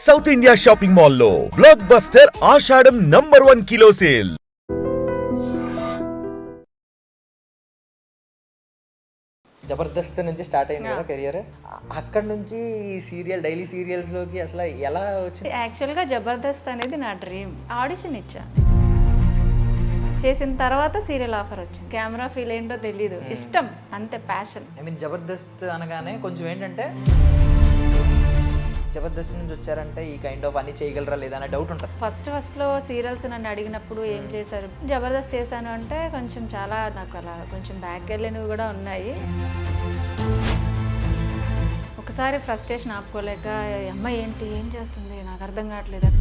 South India shopping మాల్లో block buster ఆషాఢం #1 kilo sale. Jabardasth నుంచి start అయింది కదా కెరియర్. అక్కడ నుంచి డైలీ సీరియల్స్లోకి అసలు ఎలా వచ్చింది? యాక్చువల్గా జబర్దస్త్ అనేది నా డ్రీమ్. ఆడిషన్ ఇచ్చా, చేసిన తర్వాత సీరియల్ ఆఫర్ వచ్చింది. కెమెరా ఫీల్ ఏంటో తెలీదు, ఇష్టం అంతే, ప్యాషన్. ఐ మీన్ జబర్దస్త్ అనగానే కొంచెం ఏంటంటే జబర్దస్త్ నుంచి వచ్చారంటే ఈ కైండ్ ఆఫ్ అన్ని చేయగలరా లేదా అనే డౌట్ ఉంటుంది. ఫస్ట్లో సీరియల్స్ నన్ను అడిగినప్పుడు ఏం చేశారు, జబర్దస్త్ చేశాను అంటే కొంచెం చాలా నాకు అలా కొంచెం బ్యాక్ వెళ్ళినవి కూడా ఉన్నాయి. ఒకసారి ఫ్రస్ట్రేషన్ ఆపుకోలేక అమ్మాయి ఏంటి ఏం చేస్తుంది నాకు అర్థం కావట్లేదు.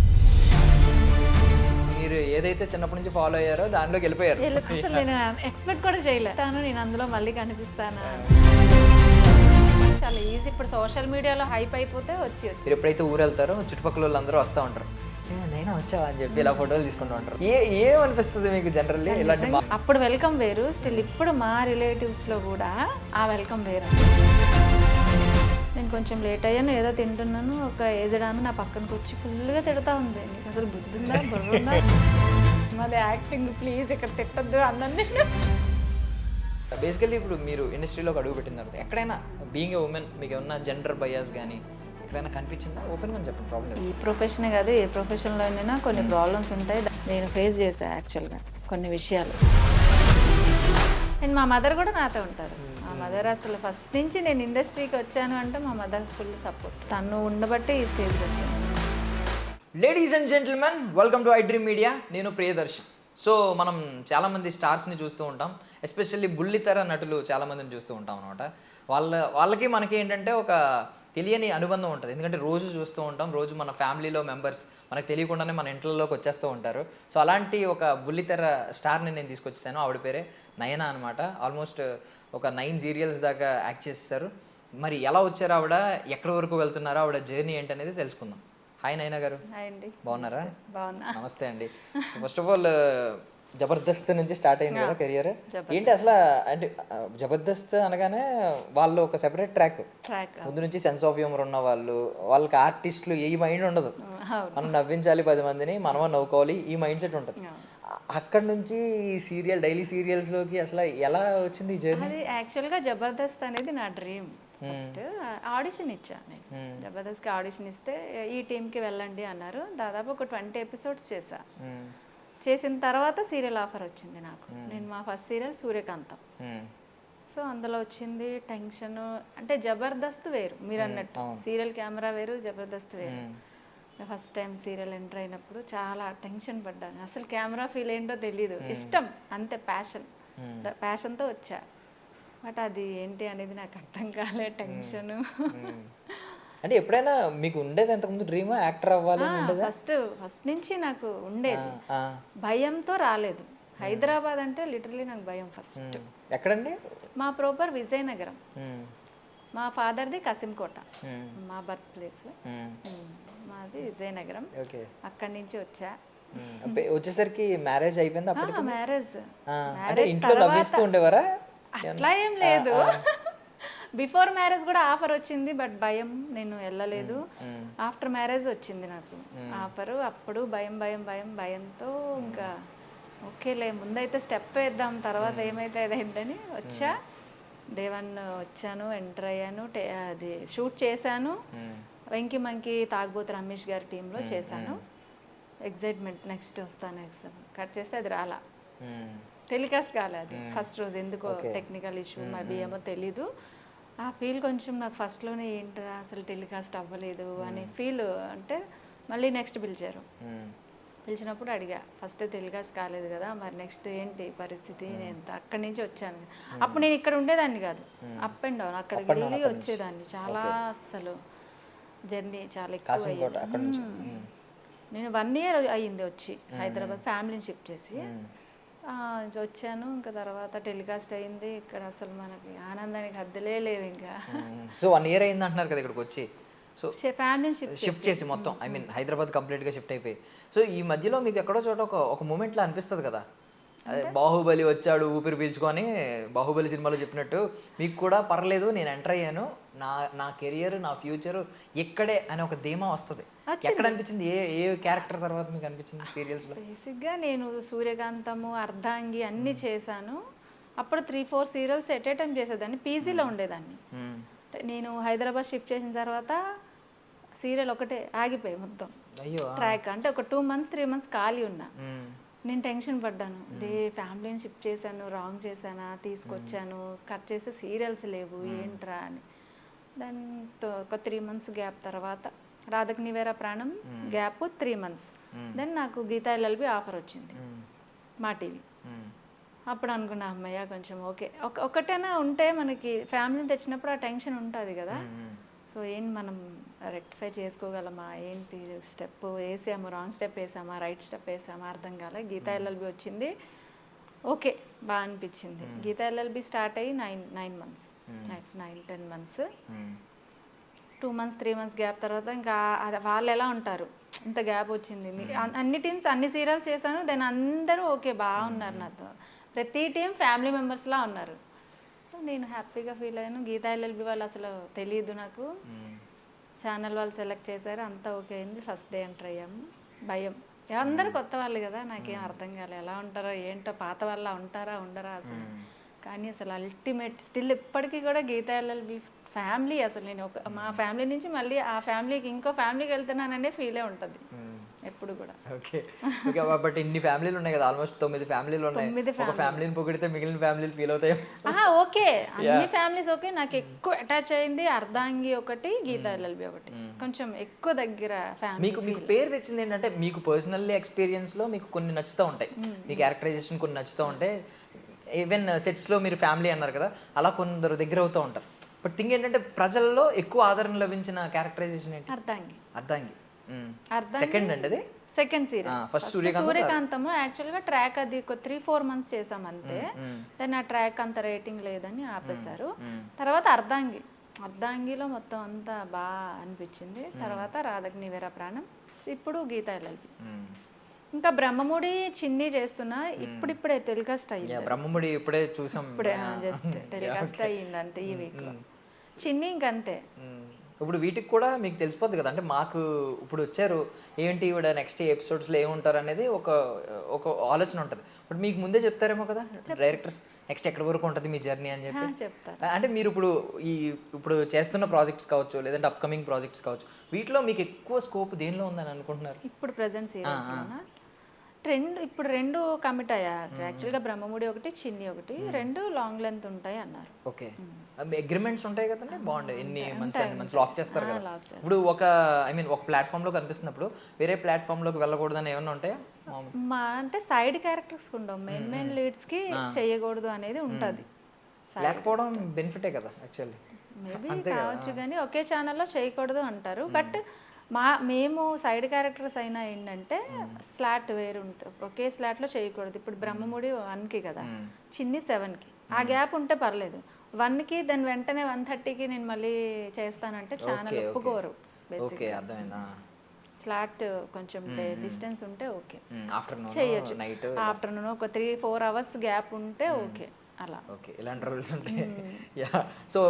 మీరు ఏదైతే చిన్నప్పటి నుంచి ఫాలో అయ్యారో దానిలోకి వెళ్ళిపోయారు. అసలు నేను ఎక్స్పెక్ట్ కూడా చేయలేదు నేను అందులో మళ్ళీ కనిపిస్తాను. చాలా ఈజీ, ఇప్పుడు సోషల్ మీడియాలో హైప్ అయిపోతే వచ్చి మీరు ఎప్పుడైతే ఊరు వెళ్తారో చుట్టుపక్కల వాళ్ళందరూ వస్తూ ఉంటారు, నేను వచ్చావా అని చెప్పి ఇలా ఫోటోలు తీసుకుంటూ ఉంటారు. ఏమనిపిస్తుంది మీకు జనరల్లీ ఇలాంటి? అప్పుడు వెల్కమ్ వేరు, స్టిల్ ఇప్పుడు మా రిలేటివ్స్లో కూడా ఆ వెల్కమ్ వేరు. నేను కొంచెం లేట్ అయ్యాను, ఏదో తింటున్నాను, ఒక ఏజ్డ్ ఆమె నా పక్కనకి వచ్చి ఫుల్గా తిడతా ఉంది, నీకు అసలు బుద్ధి ఉందా బుర్ర ఉందా, మాది యాక్టింగ్ ప్లీజ్ ఇక్కడ తిట్టద్దు అన్నీ. బేసికల్లీ ఇప్పుడు మీరు ఇండస్ట్రీలోకి అడుగు పెట్టిన తర్వాత ఎక్కడైనా బీయింగ్ ఏ ఉమెన్ మీకు ఏమన్నా జెండర్ బయాస్ కానీ ఎక్కడైనా కనిపించిందా? ఓపెన్గా చెప్పండి, ప్రాబ్లం. ఈ ప్రొఫెషనే కాదు, ఏ ప్రొఫెషన్లో అయినా కొన్ని ప్రాబ్లమ్స్ ఉంటాయి. నేను ఫేస్ చేశాను యాక్చువల్గా కొన్ని విషయాలు. అండ్ మా మదర్ కూడా నాతో ఉంటారు. మా మదర్ అసలు ఫస్ట్ నుంచి నేను ఇండస్ట్రీకి వచ్చాను అంటే మా మదర్ ఫుల్ సపోర్ట్. తను ఉండబట్టే ఈ స్టేజ్కి వచ్చాను. Ladies and gentlemen, welcome to I dream media. నేను ప్రియదర్శన్. సో మనం చాలామంది స్టార్స్ని చూస్తూ ఉంటాం, ఎస్పెషల్లీ బుల్లితెర నటులు చాలామందిని చూస్తూ ఉంటాం అనమాట. వాళ్ళకి మనకి ఏంటంటే ఒక తెలియని అనుబంధం ఉంటుంది. ఎందుకంటే రోజు చూస్తూ ఉంటాం, రోజు మన ఫ్యామిలీలో మెంబర్స్ మనకు తెలియకుండానే మన ఇంట్లలోకి వచ్చేస్తూ ఉంటారు. సో అలాంటి ఒక బుల్లితెర స్టార్ని నేను తీసుకొచ్చేసాను. ఆవిడ పేరే నయన అనమాట. ఆల్మోస్ట్ ఒక 9 సీరియల్స్ దాకా యాక్ట్ చేస్తారు. మరి ఎలా వచ్చారు ఆవిడ, ఎక్కడి వరకు వెళ్తున్నారో, ఆవిడ జర్నీ ఏంటనేది తెలుసుకుందాం. హాయ్ నయన గారు, బాగున్నారా? బాగున్నా. నమస్తే అండి. So first of all Jabardasth నుంచి స్టార్ట్ అయింది కదా కెరియర్. ఏంటి అసలు, అంటే జబర్దస్త్ అనగానే వాళ్ళు ఒక సెపరేట్ ట్రాక్, ముందు నుంచి సెన్స్ ఆఫ్ హ్యూమర్ ఉన్న వాళ్ళకి ఆర్టిస్టులు ఏ మైండ్ ఉండదు, మనం నవ్వించాలి 10 మందిని, మనమే నవ్వుకోవాలి, ఈ మైండ్ సెట్ ఉంటుంది. అక్కడ నుంచి డైలీ సీరియల్స్లోకి అసలు ఎలా వచ్చింది ఈ జర్నీ? అది యాక్చువల్గా జబర్దస్త్ అనేది నా డ్రీమ్. ఫస్ట్ ఆడిషన్ ఇచ్చా నేను, జబర్దస్త్కి ఆడిషన్ ఇస్తే ఈ టీంకి వెళ్ళండి అన్నారు. దాదాపు ఒక 20 ఎపిసోడ్స్ చేశా. చేసిన తర్వాత సీరియల్ ఆఫర్ వచ్చింది నాకు. నేను మా ఫస్ట్ సీరియల్ సూర్యకాంతం. సో అందులో వచ్చింది టెన్షన్. అంటే జబర్దస్త్ వేరు, మీరు అన్నట్టు సీరియల్ కెమెరా వేరు, జబర్దస్త్ వేరు. ఫస్ట్ టైం సీరియల్ ఎంటర్ అయినప్పుడు చాలా టెన్షన్ పడ్డాను. అసలు కెమెరా ఫీల్ ఏంటో తెలీదు, ఇష్టం అంతే, ప్యాషన్తో వచ్చా. బట్ అది ఏంటి అనేది నాకు అర్థం కాలే, టెన్షన్. అంటే ఎప్పుడైనా మీకు ఉండేది అంతకుముందు డ్రీమ్ యాక్టర్ అవ్వాలి? ఫస్ట్ నుంచి నాకు ఉండేది, భయంతో రాలేదు. హైదరాబాద్ అంటే లిటరలీ నాకు భయం ఫస్ట్. ఎక్కడండి? మా ప్రాపర్ విజయనగరం, మా ఫాదర్ది కసింకోట, మా బర్త్ ప్లేస్ మాది విజయనగరం. అక్కడి నుంచి వచ్చా. వచ్చేసరికి మ్యారేజ్ అయిపోయింది అప్పటికి? మ్యారేజ్ ఇంట్లో నవ్విస్తూ ఉండేవారా? అట్లా ఏం లేదు. బిఫోర్ మ్యారేజ్ కూడా ఆఫర్ వచ్చింది, బట్ భయం, నేను వెళ్ళలేదు. ఆఫ్టర్ మ్యారేజ్ వచ్చింది నాకు ఆఫర్. అప్పుడు భయంతో ఇంకా ఓకేలే ముందైతే స్టెప్ వేద్దాం, తర్వాత ఏమైతే అదేంటని వచ్చా. డే 1 వచ్చాను, ఎంటర్ అయ్యాను, అది షూట్ చేశాను. వెంకీ మంకీ తాగబోతు రమేష్ గారి టీంలో చేశాను. ఎగ్జైట్మెంట్, నెక్స్ట్ వస్తాను. కట్ చేస్తే అది రాలా, టెలికాస్ట్ కాలేదు ఫస్ట్ రోజు. ఎందుకో టెక్నికల్ ఇష్యూ మేబీ ఏమో తెలీదు. ఆ ఫీల్ కొంచెం నాకు ఫస్ట్లోనే ఏంటరా అసలు టెలికాస్ట్ అవ్వలేదు అని ఫీల్. అంటే మళ్ళీ నెక్స్ట్ పిలిచినప్పుడు అడిగా, ఫస్ట్ టెలికాస్ట్ కాలేదు కదా, మరి నెక్స్ట్ ఏంటి పరిస్థితి? నేను అక్కడి నుంచి వచ్చాను. అప్పుడు నేను ఇక్కడ ఉండేదాన్ని కాదు, అప్ అండ్ డౌన్, అక్కడికి వెళ్ళి వచ్చేదాన్ని. చాలా అస్సలు జర్నీ చాలా ఎక్కువ అయ్యింది. నేను 1 year అయ్యింది వచ్చి హైదరాబాద్, ఫ్యామిలీని షిఫ్ట్ చేసి వచ్చాను. ఇంకా తర్వాత టెలికాస్ట్ అయింది. ఇక్కడ అసలు మనకి ఆనందానికి హద్దులే లేవు ఇంకా. సో 1 year అయింది అంటున్నారు కదా ఇక్కడికి వచ్చి. సో ఫ్యామిలీని షిఫ్ట్ చేసి మొత్తం, ఐ మీన్ హైదరాబాద్ కంప్లీట్గా షిఫ్ట్ అయిపోయి. సో ఈ మధ్యలో మీకు ఎక్కడో చోట ఒక మూమెంట్లో అనిపిస్తుంది కదా, అదే బాహుబలి వచ్చాడు ఊపిరి పీల్చుకొని, బాహుబలి సినిమాలో చెప్పినట్టు మీకు కూడా పర్లేదు, నేను ఎంటర్ అయ్యాను, నా కెరియర్, నా ఫ్యూచర్ ఇక్కడే అనే ఒక ధీమా వస్తుంది. ఎక్కడ అనిపించింది, ఏ ఏ క్యారెక్టర్ తర్వాత మీకు అనిపించింది సీరియల్స్లో? బేసిక్గా నేను సూర్యకాంతము, అర్ధాంగి అన్నీ చేశాను. అప్పుడు 3-4 సీరియల్స్ ఎట్ ఏ టైం చేసేదాన్ని, పీజీలో ఉండేదాన్ని. నేను హైదరాబాద్ షిఫ్ట్ చేసిన తర్వాత సీరియల్ ఒకటే ఆగిపోయి మొత్తం అయ్యో. ట్రాక్. అంటే ఒక 2 months 3 months ఖాళీ ఉన్నా. నేను టెన్షన్ పడ్డాను, ఫ్యామిలీని షిఫ్ట్ చేశాను, రాంగ్ చేశానా, తీసుకొచ్చాను, కట్ చేస్తే సీరియల్స్ లేవు ఏంట్రా అని. దెన్ ఒక 3 months గ్యాప్ తర్వాత రాధక్ నివేరా ప్రాణం గ్యాప్ 3 months. దెన్ నాకు గీతా ఎల్ఎల్బి ఆఫర్ వచ్చింది మా టీవీ. అప్పుడు అనుకున్నా అమ్మయ్య కొంచెం ఓకే, ఒకటైనా ఉంటే మనకి ఫ్యామిలీని తెచ్చినప్పుడు ఆ టెన్షన్ ఉంటుంది కదా. సో ఏం మనం రెక్టిఫై చేసుకోగలమా, ఏంటి స్టెప్ వేసాము, రాంగ్ స్టెప్ వేసామా, రైట్ స్టెప్ వేసామా అర్థం కాలే. గీతా ఎల్ఎల్బి వచ్చింది, ఓకే బాగా అనిపించింది. గీతా ఎల్ఎల్బి స్టార్ట్ అయ్యి 9 months, 9-10 months. 2 months 3 months gap తర్వాత ఇంకా వాళ్ళు ఎలా ఉంటారు, ఇంత గ్యాప్ వచ్చింది. అన్ని టీమ్స్ అన్ని సీరియల్స్ చేశాను, దెన్ అందరూ ఓకే బాగున్నారు నాతో, ప్రతి టీం ఫ్యామిలీ మెంబర్స్లా ఉన్నారు. సో నేను హ్యాపీగా ఫీల్ అయ్యాను. గీతా ఎల్ఎల్బి వాళ్ళు అసలు తెలియదు నాకు, ఛానల్ వాళ్ళు సెలెక్ట్ చేశారు, అంతా ఓకే అయింది. ఫస్ట్ డే ఎంటర్ అయ్యాము. భయం, అందరూ కొత్త వాళ్ళు కదా, నాకేం అర్థం కాలేదు ఎలా ఉంటారో ఏంటో, పాత వాళ్ళ ఉంటారా ఉండరా అసలు. కానీ అసలు అల్టిమేట్ స్టిల్ ఇప్పటికీ కూడా గీతా ఎల్ఎల్బి ఫ్యామిలీ. అసలు నేను మా ఫ్యామిలీ నుంచి మళ్ళీ ఆ ఫ్యామిలీకి ఇంకో ఫ్యామిలీకి వెళ్తున్నాననే ఫీలే ఉంటుంది ఎప్పుడు కూడా. Okay okay. బట్ ఇన్ని ఫ్యామిలీలు ఉన్నాయి కదా, ఆల్మోస్ట్ 9 ఫ్యామిలీలు ఉన్నాయి. ఒక ఫ్యామిలీని పొగిడితే మిగిలిన ఫ్యామిలీలు ఫీల్ అవుతాయి. ఓకే, అన్ని ఫ్యామిలీస్ ఓకే. నాకు ఎక్కువ అటాచ్ అయింది అర్ధాంగి ఒకటి, గీతా ఎల్ఎల్బి ఒకటి, కొంచెం ఎక్కువ దగ్గర ఫ్యామిలీ. మీకు పేరు తెచ్చింది ఏంటంటే మీకు పర్సనల్లీ ఎక్స్పీరియన్స్లో మీకు కొన్ని నచ్చుతూ ఉంటాయి, మీ క్యారెక్టరైజేషన్ కొన్ని నచ్చుతూ ఉంటాయి. ఈవెన్ సెట్స్లో మీరు ఫ్యామిలీ అన్నారు కదా, అలా కొందరు దగ్గర అవుతూ ఉంటారు. బట్ థింగ్ ఏంటంటే ప్రజల్లో ఎక్కువ ఆదరణ లభించిన క్యారెక్టరైజేషన్ ఏంటి? అర్ధాంగి. అర్ధాంగి సెకండ్ అండి, అది సెకండ్ సీరియల్. ఫస్ట్ సూర్యకాంతము యాక్చువల్గా ట్రాక్ అది ఒక 3-4 months చేసాం అంతే. దాన్ని ఆ ట్రాక్ అంత రేటింగ్ లేదని ఆపేశారు. తర్వాత అర్ధాంగిలో మొత్తం అంతా బాగా అనిపించింది. తర్వాత రాధక్ నివేరా ప్రాణం, ఇప్పుడు గీతా ఎల్ఎల్బి. ఇంకా బ్రహ్మముడి చిన్ని చేస్తున్నా, ఇప్పుడిప్పుడే టెలికాస్ట్ అయ్యింది. బ్రహ్మముడి ఇప్పుడే చూసాం, ఇప్పుడే జస్ట్ టెలికాస్ట్ అయ్యింది అంతే ఈ వీక్ లో. చిన్ని ఇంకంతే. ఇప్పుడు వీటికి కూడా మీకు తెలిసిపోద్ది కదా, అంటే మాకు ఇప్పుడు వచ్చారు ఏంటి ఈవిడ నెక్స్ట్ ఎపిసోడ్స్లో ఏముంటారు అనేది ఒక ఆలోచన ఉంటుంది. బట్ మీకు ముందే చెప్తారేమో కదా డైరెక్టర్స్, నెక్స్ట్ ఎక్కడి వరకు ఉంటుంది మీ జర్నీ అని చెప్పి చెప్తారు. అంటే మీరు ఇప్పుడు చేస్తున్న ప్రాజెక్ట్స్ కావచ్చు, లేదంటే అప్కమింగ్ ప్రాజెక్ట్స్ కావచ్చు, వీటిలో మీకు ఎక్కువ స్కోప్ దేనిలో ఉందని అనుకుంటున్నారు? ఇప్పుడు ప్రెజెంట్ సీరియల్స్ ఇప్పుడు 2 కమిట్ అయ్యా. యాక్చువల్గా బ్రహ్మముడి ఒకటి, చిన్ని ఒకటి, 2 లాంగ్ లెంత్ ఉంటాయి అన్నారు. ఓకే, అగ్రిమెంట్స్ ఉంటాయి కదండి, బాగుంటాయి. ఎన్ని మంత్స్ లాక్ చేస్తారు కదా. ఇప్పుడు ఒక ప్లాట్ఫామ్ లో కనిపిస్తున్నప్పుడు వేరే ప్లాట్ఫామ్ లోకి వెళ్ళకూడదని ఏమన్నా ఉంటాయా? అంటే సైడ్ క్యారెక్టర్స్ ఉండవు, మెయిన్ లీడ్స్ కి చేయకూడదు అనేది ఉంటుంది. లేకపోవడం బెనిఫిటే కదా యాక్చువల్లీ. మేబీ కావచ్చు, కానీ ఒకే ఛానల్లో చేయకూడదు అంటారు. బట్ మేము సైడ్ క్యారెక్టర్స్ అయినా ఏంటంటే స్లాట్ వేరు ఉంటుంది, ఒకే స్లాట్లో చేయకూడదు. ఇప్పుడు బ్రహ్మముడి 1కి కదా, చిన్ని 7కి, ఆ గ్యాప్ ఉంటే పర్లేదు. 1కి దాని వెంటనే 1:30కి నేను మళ్ళీ చేస్తానంటే ఛానల్ ఒప్పుకోరు. స్లాట్ కొంచెం డిస్టెన్స్ ఉంటే ఓకే చేయొచ్చు. ఆఫ్టర్నూన్ ఒక 3-4 hours గ్యాప్ ఉంటే ఓకే, అలా. ఓకే, ఇలాంటి రూల్స్ ఉంటాయి. యా, సో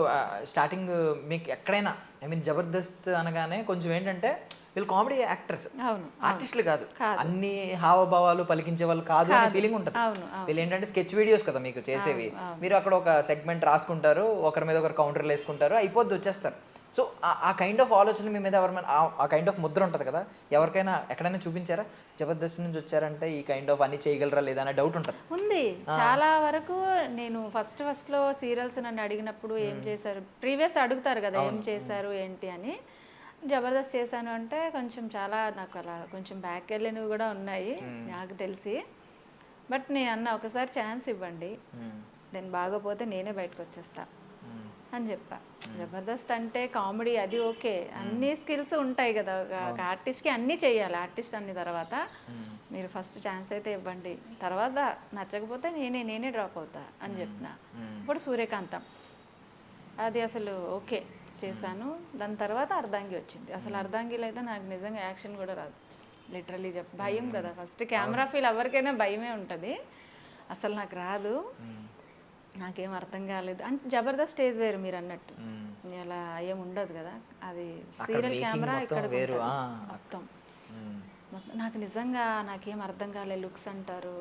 స్టార్టింగ్ మీకు ఎక్కడైనా జబర్దస్త్ అనగానే కొంచెం ఏంటంటే వీళ్ళు కామెడీ యాక్టర్స్, ఆర్టిస్టులు కాదు, అన్ని హావభావాలు పలికించే వాళ్ళు కాదు అనే ఫీలింగ్ ఉంటుంది. వీళ్ళు ఏంటంటే స్కెచ్ వీడియోస్ కదా మీకు చేసేవి, మీరు అక్కడ ఒక సెగ్మెంట్ రాసుకుంటారు, ఒకరి మీద ఒకరు కౌంటర్లు వేసుకుంటారు, అయిపోద్ది వచ్చేస్తారు. సో ఆ కైండ్ ఆఫ్ ఆలోచన మీ మీద ఎవరైనా, ఆ కైండ్ ఆఫ్ ముద్ర ఉంటుంది కదా, ఎవరికైనా ఎక్కడైనా చూపించారా జబర్దస్త్ నుంచి వచ్చారంటే ఈ కైండ్ ఆఫ్ అన్ని చేయగలరా లేదా అనే డౌట్ ఉంటుంది? ఉంది చాలా వరకు. నేను ఫస్ట్ లో సీరియల్స్ నన్ను అడిగినప్పుడు ఏం చేశారు, ప్రీవియస్ అడుగుతారు కదా ఏం చేశారు ఏంటి అని. జబర్దస్త్ చేశాను అంటే కొంచెం చాలా నాకు అలా కొంచెం బ్యాక్ వెళ్ళినవి కూడా ఉన్నాయి నాకు తెలిసి. బట్ నేను అన్న ఒకసారి ఛాన్స్ ఇవ్వండి, దెన్ బాగోపోతే నేనే బయటకు వచ్చేస్తా అని చెప్పా. జబర్దస్త్ అంటే కామెడీ అది ఓకే, అన్ని స్కిల్స్ ఉంటాయి కదా ఒక ఆర్టిస్ట్కి, అన్నీ చేయాలి ఆర్టిస్ట్ అన్ని. తర్వాత మీరు ఫస్ట్ ఛాన్స్ అయితే ఇవ్వండి, తర్వాత నచ్చకపోతే నేనే డ్రాప్ అవుతా అని చెప్పిన. ఇప్పుడు సూర్యకాంతం అది అసలు ఓకే చేశాను. దాని తర్వాత అర్ధాంగి వచ్చింది. అసలు అర్ధాంగిలో అయితే నాకు నిజంగా యాక్షన్ కూడా రాదు, లిటరలీ భయం కదా. ఫస్ట్ కెమెరా ఫీల్ ఎవరికైనా భయమే ఉంటుంది, అసలు నాకు రాదు. నాకేం అర్థం కాలేదు అంటే జబర్దస్త్ స్టేజ్ వేరు మీరు అన్నట్టు అలా ఏం ఉండదు కదా, అది సీరియల్ కెమెరా ఇక్కడ మొత్తం. నాకు నిజంగా నాకేం అర్థం కాలే, లుక్స్ అంటారు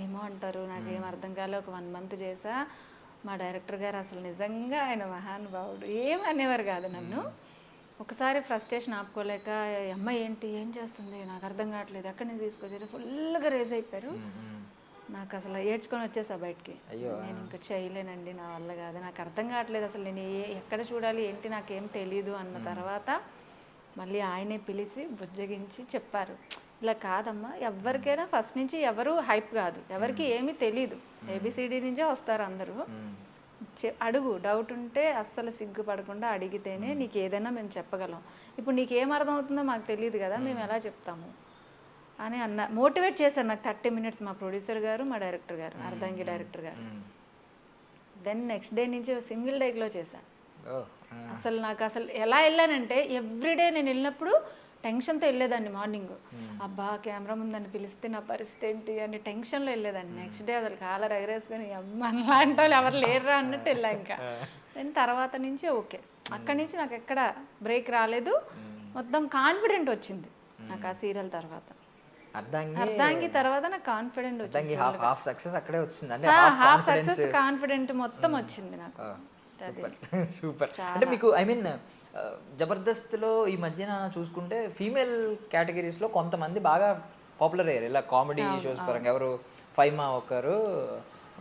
ఏమో అంటారు, నాకేం అర్థం కాలే. ఒక 1 month చేసా. మా డైరెక్టర్ గారు అసలు నిజంగా ఆయన మహానుభావుడు, ఏం అనేవారు కాదు నన్ను. ఒకసారి ఫ్రస్ట్రేషన్ ఆపుకోలేక అమ్మాయి ఏంటి ఏం చేస్తుంది నాకు అర్థం కావట్లేదు, ఎక్కడి నుంచి తీసుకొచ్చారు, ఫుల్గా రేజ్ అయిపోయారు. నాకు అసలు ఏడ్చుకొని వచ్చేసా బయటికి. నేను ఇంకా చేయలేనండి, నా వల్ల కాదు, నాకు అర్థం కావట్లేదు అసలు నేను ఎక్కడ చూడాలి ఏంటి నాకేం తెలీదు అన్న తర్వాత మళ్ళీ ఆయనే పిలిచి బుజ్జగించి చెప్పారు, ఇలా కాదమ్మా, ఎవరికైనా ఫస్ట్ నుంచి ఎవరు హైప్ కాదు, ఎవరికి ఏమీ తెలీదు, ఏబిసిడి నుంచే వస్తారు అందరూ. అడుగు, డౌట్ ఉంటే అస్సలు సిగ్గుపడకుండా అడిగితేనే నీకు ఏదైనా మేము చెప్పగలం. ఇప్పుడు నీకు ఏం అర్థం అవుతుందో మాకు తెలియదు కదా, మేము ఎలా చెప్తాము అని మోటివేట్ చేశారు నాకు 30 minutes మా ప్రొడ్యూసర్ గారు, మా డైరెక్టర్ గారు, అర్ధాంగి డైరెక్టర్ గారు. దెన్ నెక్స్ట్ డే నుంచి సింగిల్ డేక్లో చేశాను. అసలు నాకు అసలు ఎలా వెళ్ళానంటే ఎవ్రీడే నేను వెళ్ళినప్పుడు టెన్షన్తో వెళ్ళేదాన్ని. మార్నింగ్ అబ్బా కెమెరా ముందని పిలిస్తే నా పరిస్థితి ఏంటి అని టెన్షన్లో వెళ్ళేదాన్ని. నెక్స్ట్ డే అసలు కాలర్ ఎగరేసుకొని అమ్మ అలాంటి వాళ్ళు ఎవరు లేరురా అన్నట్టు వెళ్ళా. ఇంకా నేను తర్వాత నుంచి ఓకే, అక్కడి నుంచి నాకు ఎక్కడ బ్రేక్ రాలేదు, మొత్తం కాన్ఫిడెంట్ వచ్చింది నాకు ఆ సీరియల్ తర్వాత. అర్ధాంగి తర్వాత నాకు కాన్ఫిడెంట్ వచ్చింది, హాఫ్ సక్సెస్ అక్కడే వచ్చింది, అంటే హాఫ్ సక్సెస్ కాన్ఫిడెంట్ మొత్తం వచ్చింది నాకు. సూపర్. అంటే మీకు ఐ మీన్ జబర్దస్త్లో ఈ మధ్యన చూసుకుంటే ఫీమేల్ కేటగిరీస్లో కొంతమంది బాగా పాపులర్ అయ్యారు ఇలా కామెడీ షోస్ పరంగా. ఎవరు ఫైమా ఒకరు,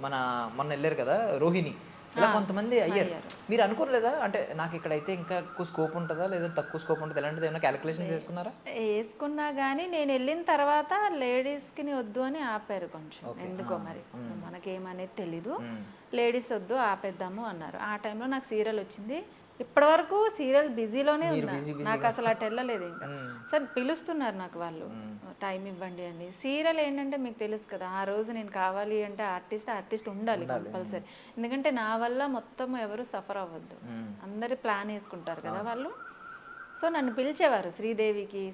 మొన్న వెళ్ళారు కదా రోహిణి, ఇలా కొంతమంది అయ్యారు. మీరు అనుకోలేదా అంటే నాకు ఇక్కడైతే ఇంకా ఎక్కువ స్కోప్ ఉంటుందా లేదా తక్కువ స్కోప్ ఉంటుందా, ఇలాంటిది ఏమైనా క్యాలిక్యులేషన్స్ వేసుకున్నారా? వేసుకున్నా కానీ నేను వెళ్ళిన తర్వాత లేడీస్కి వద్దు అని ఆపారు కొంచెం, ఎందుకో మరి మనకేమనేది తెలీదు, లేడీస్ వద్దు ఆపేద్దాము అన్నారు. ఆ టైంలో నాకు సీరియల్ వచ్చింది. ఇప్పటి వరకు సీరియల్ బిజీలోనే ఉన్నా, నాకు అసలు అటు వెళ్ళలేదు. ఇంకా సార్ పిలుస్తున్నారు నాకు వాళ్ళు, టైం ఇవ్వండి అని. సీరియల్ ఏంటంటే మీకు తెలుసు కదా, ఆ రోజు నేను కావాలి అంటే ఆర్టిస్ట్ ఉండాలి కంపల్సరీ, ఎందుకంటే నా వల్ల మొత్తం ఎవరు సఫర్ అవ్వద్దు, అందరి ప్లాన్ వేసుకుంటారు కదా వాళ్ళు. సో నన్ను పిలిచేవారు శ్రీదేవికి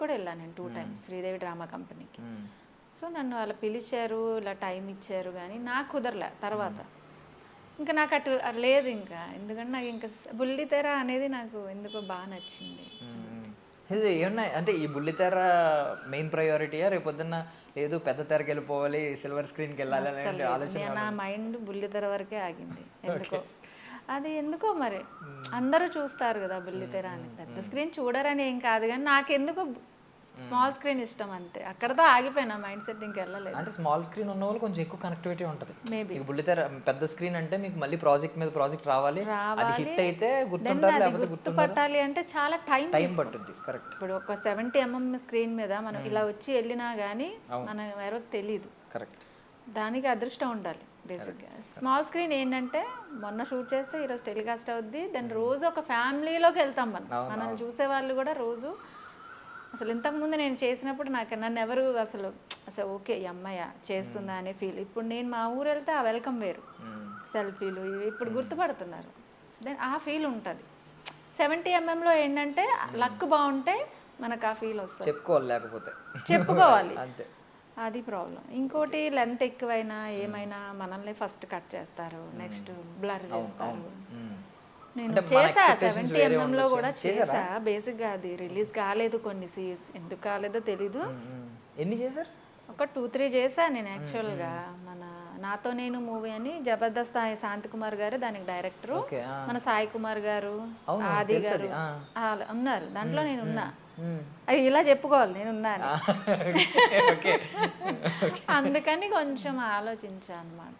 కూడా వెళ్ళాను నేను 2 times శ్రీదేవి డ్రామా కంపెనీకి. సో నన్ను వాళ్ళు పిలిచారు, ఇలా టైం ఇచ్చారు, కానీ నాకు కుదరలే. తర్వాత ఇంకా నాకు అటు లేదు ఇంకా, ఎందుకంటే నాకు ఇంకా బుల్లితెర అనేది నాకు ఎందుకో బాగా నచ్చింది. ఏమన్నా అంటే ఈ బుల్లితెర మెయిన్ ప్రయారిటీయా, రేపొద్దున్న లేదు పెద్ద తెరకి వెళ్ళిపోవాలి సిల్వర్ స్క్రీన్కి వెళ్ళాలి అనే ఆలోచన? నా మైండ్ బుల్లితెర వరకే ఆగింది ఎందుకో. అది ఎందుకో మరి అందరూ చూస్తారు కదా బుల్లితెర అని, పెద్ద స్క్రీన్ చూడరని ఏం కాదు, కానీ నాకెందుకో స్మాల్ స్క్రీన్ ఇష్టం అంతే. అక్కడతో ఆగిపోయినా మైండ్ సెట్ ఇంకా వెళ్ళలేదు. అంటే స్మాల్ స్క్రీన్ ఉన్న వాళ్ళు కొంచెం ఎక్కువ కనెక్టివిటీ ఉంటుంది. మేబీ బుల్లితెర పెద్ద స్క్రీన్ అంటే మీకు మళ్ళీ ప్రాజెక్ట్ మీద ప్రాజెక్ట్ రావాలి, అది హిట్ అయితే గుర్తుంటారు, లేకపోతే గుర్తుపట్టాలి అంటే చాలా టైం పట్టుద్ది. కరెక్ట్. ఇప్పుడు ఒక 70 mm స్క్రీన్ మీద మనం ఇలా వచ్చి వెళ్ళినా కానీ మనం ఎవరో తెలియదు. కరెక్ట్. దానికి అదృష్టం ఉండాలి బేసిక్గా. స్మాల్ స్క్రీన్ ఏంటంటే మొన్న షూట్ చేస్తే ఈరోజు టెలికాస్ట్ అవుద్ది, దాని రోజు ఒక ఫ్యామిలీలోకి వెళ్తాం మనం చూసే వాళ్ళు కూడా రోజు. అసలు ఇంతకుముందు నేను చేసినప్పుడు నన్ను ఎవరు అసలు ఓకే ఈ అమ్మాయి చేస్తుందా అనే ఫీల్. ఇప్పుడు నేను మా ఊరు వెళ్తే ఆ వెల్కమ్ వేరు, సెల్ఫీలు ఇవి ఇప్పుడు గుర్తుపడుతున్నారు, ఆ ఫీల్ ఉంటుంది. 70 mm ఏంటంటే లక్ బాగుంటే మనకు ఆ ఫీల్ వస్తుంది, చెప్పుకోవాలి అంతే, అది ప్రాబ్లం. ఇంకోటి లెంత్ ఎక్కువైనా ఏమైనా మనల్ని ఫస్ట్ కట్ చేస్తారు, నెక్స్ట్ బ్లర్ చేస్తారు. నేను చేసా 70 mm కూడా చేసా, బేసిక్గా అది రిలీజ్ కాలేదు కొన్ని సీన్స్, ఎందుకు కాలేదో తెలీదు. ఎన్ని చేశారు? ఒక 2-3 చేసా నేను యాక్చువల్గా. నాతో నేను మూవీ అని జబర్దస్త్ శాంతి కుమార్ గారు దానికి డైరెక్టరు, మన సాయి కుమార్ గారు, ఆది గారు ఉన్నారు దాంట్లో, నేను ఉన్నా. అది ఇలా చెప్పుకోవాలి నేను ఉన్నాను, అందుకని కొంచెం ఆలోచించా అనమాట.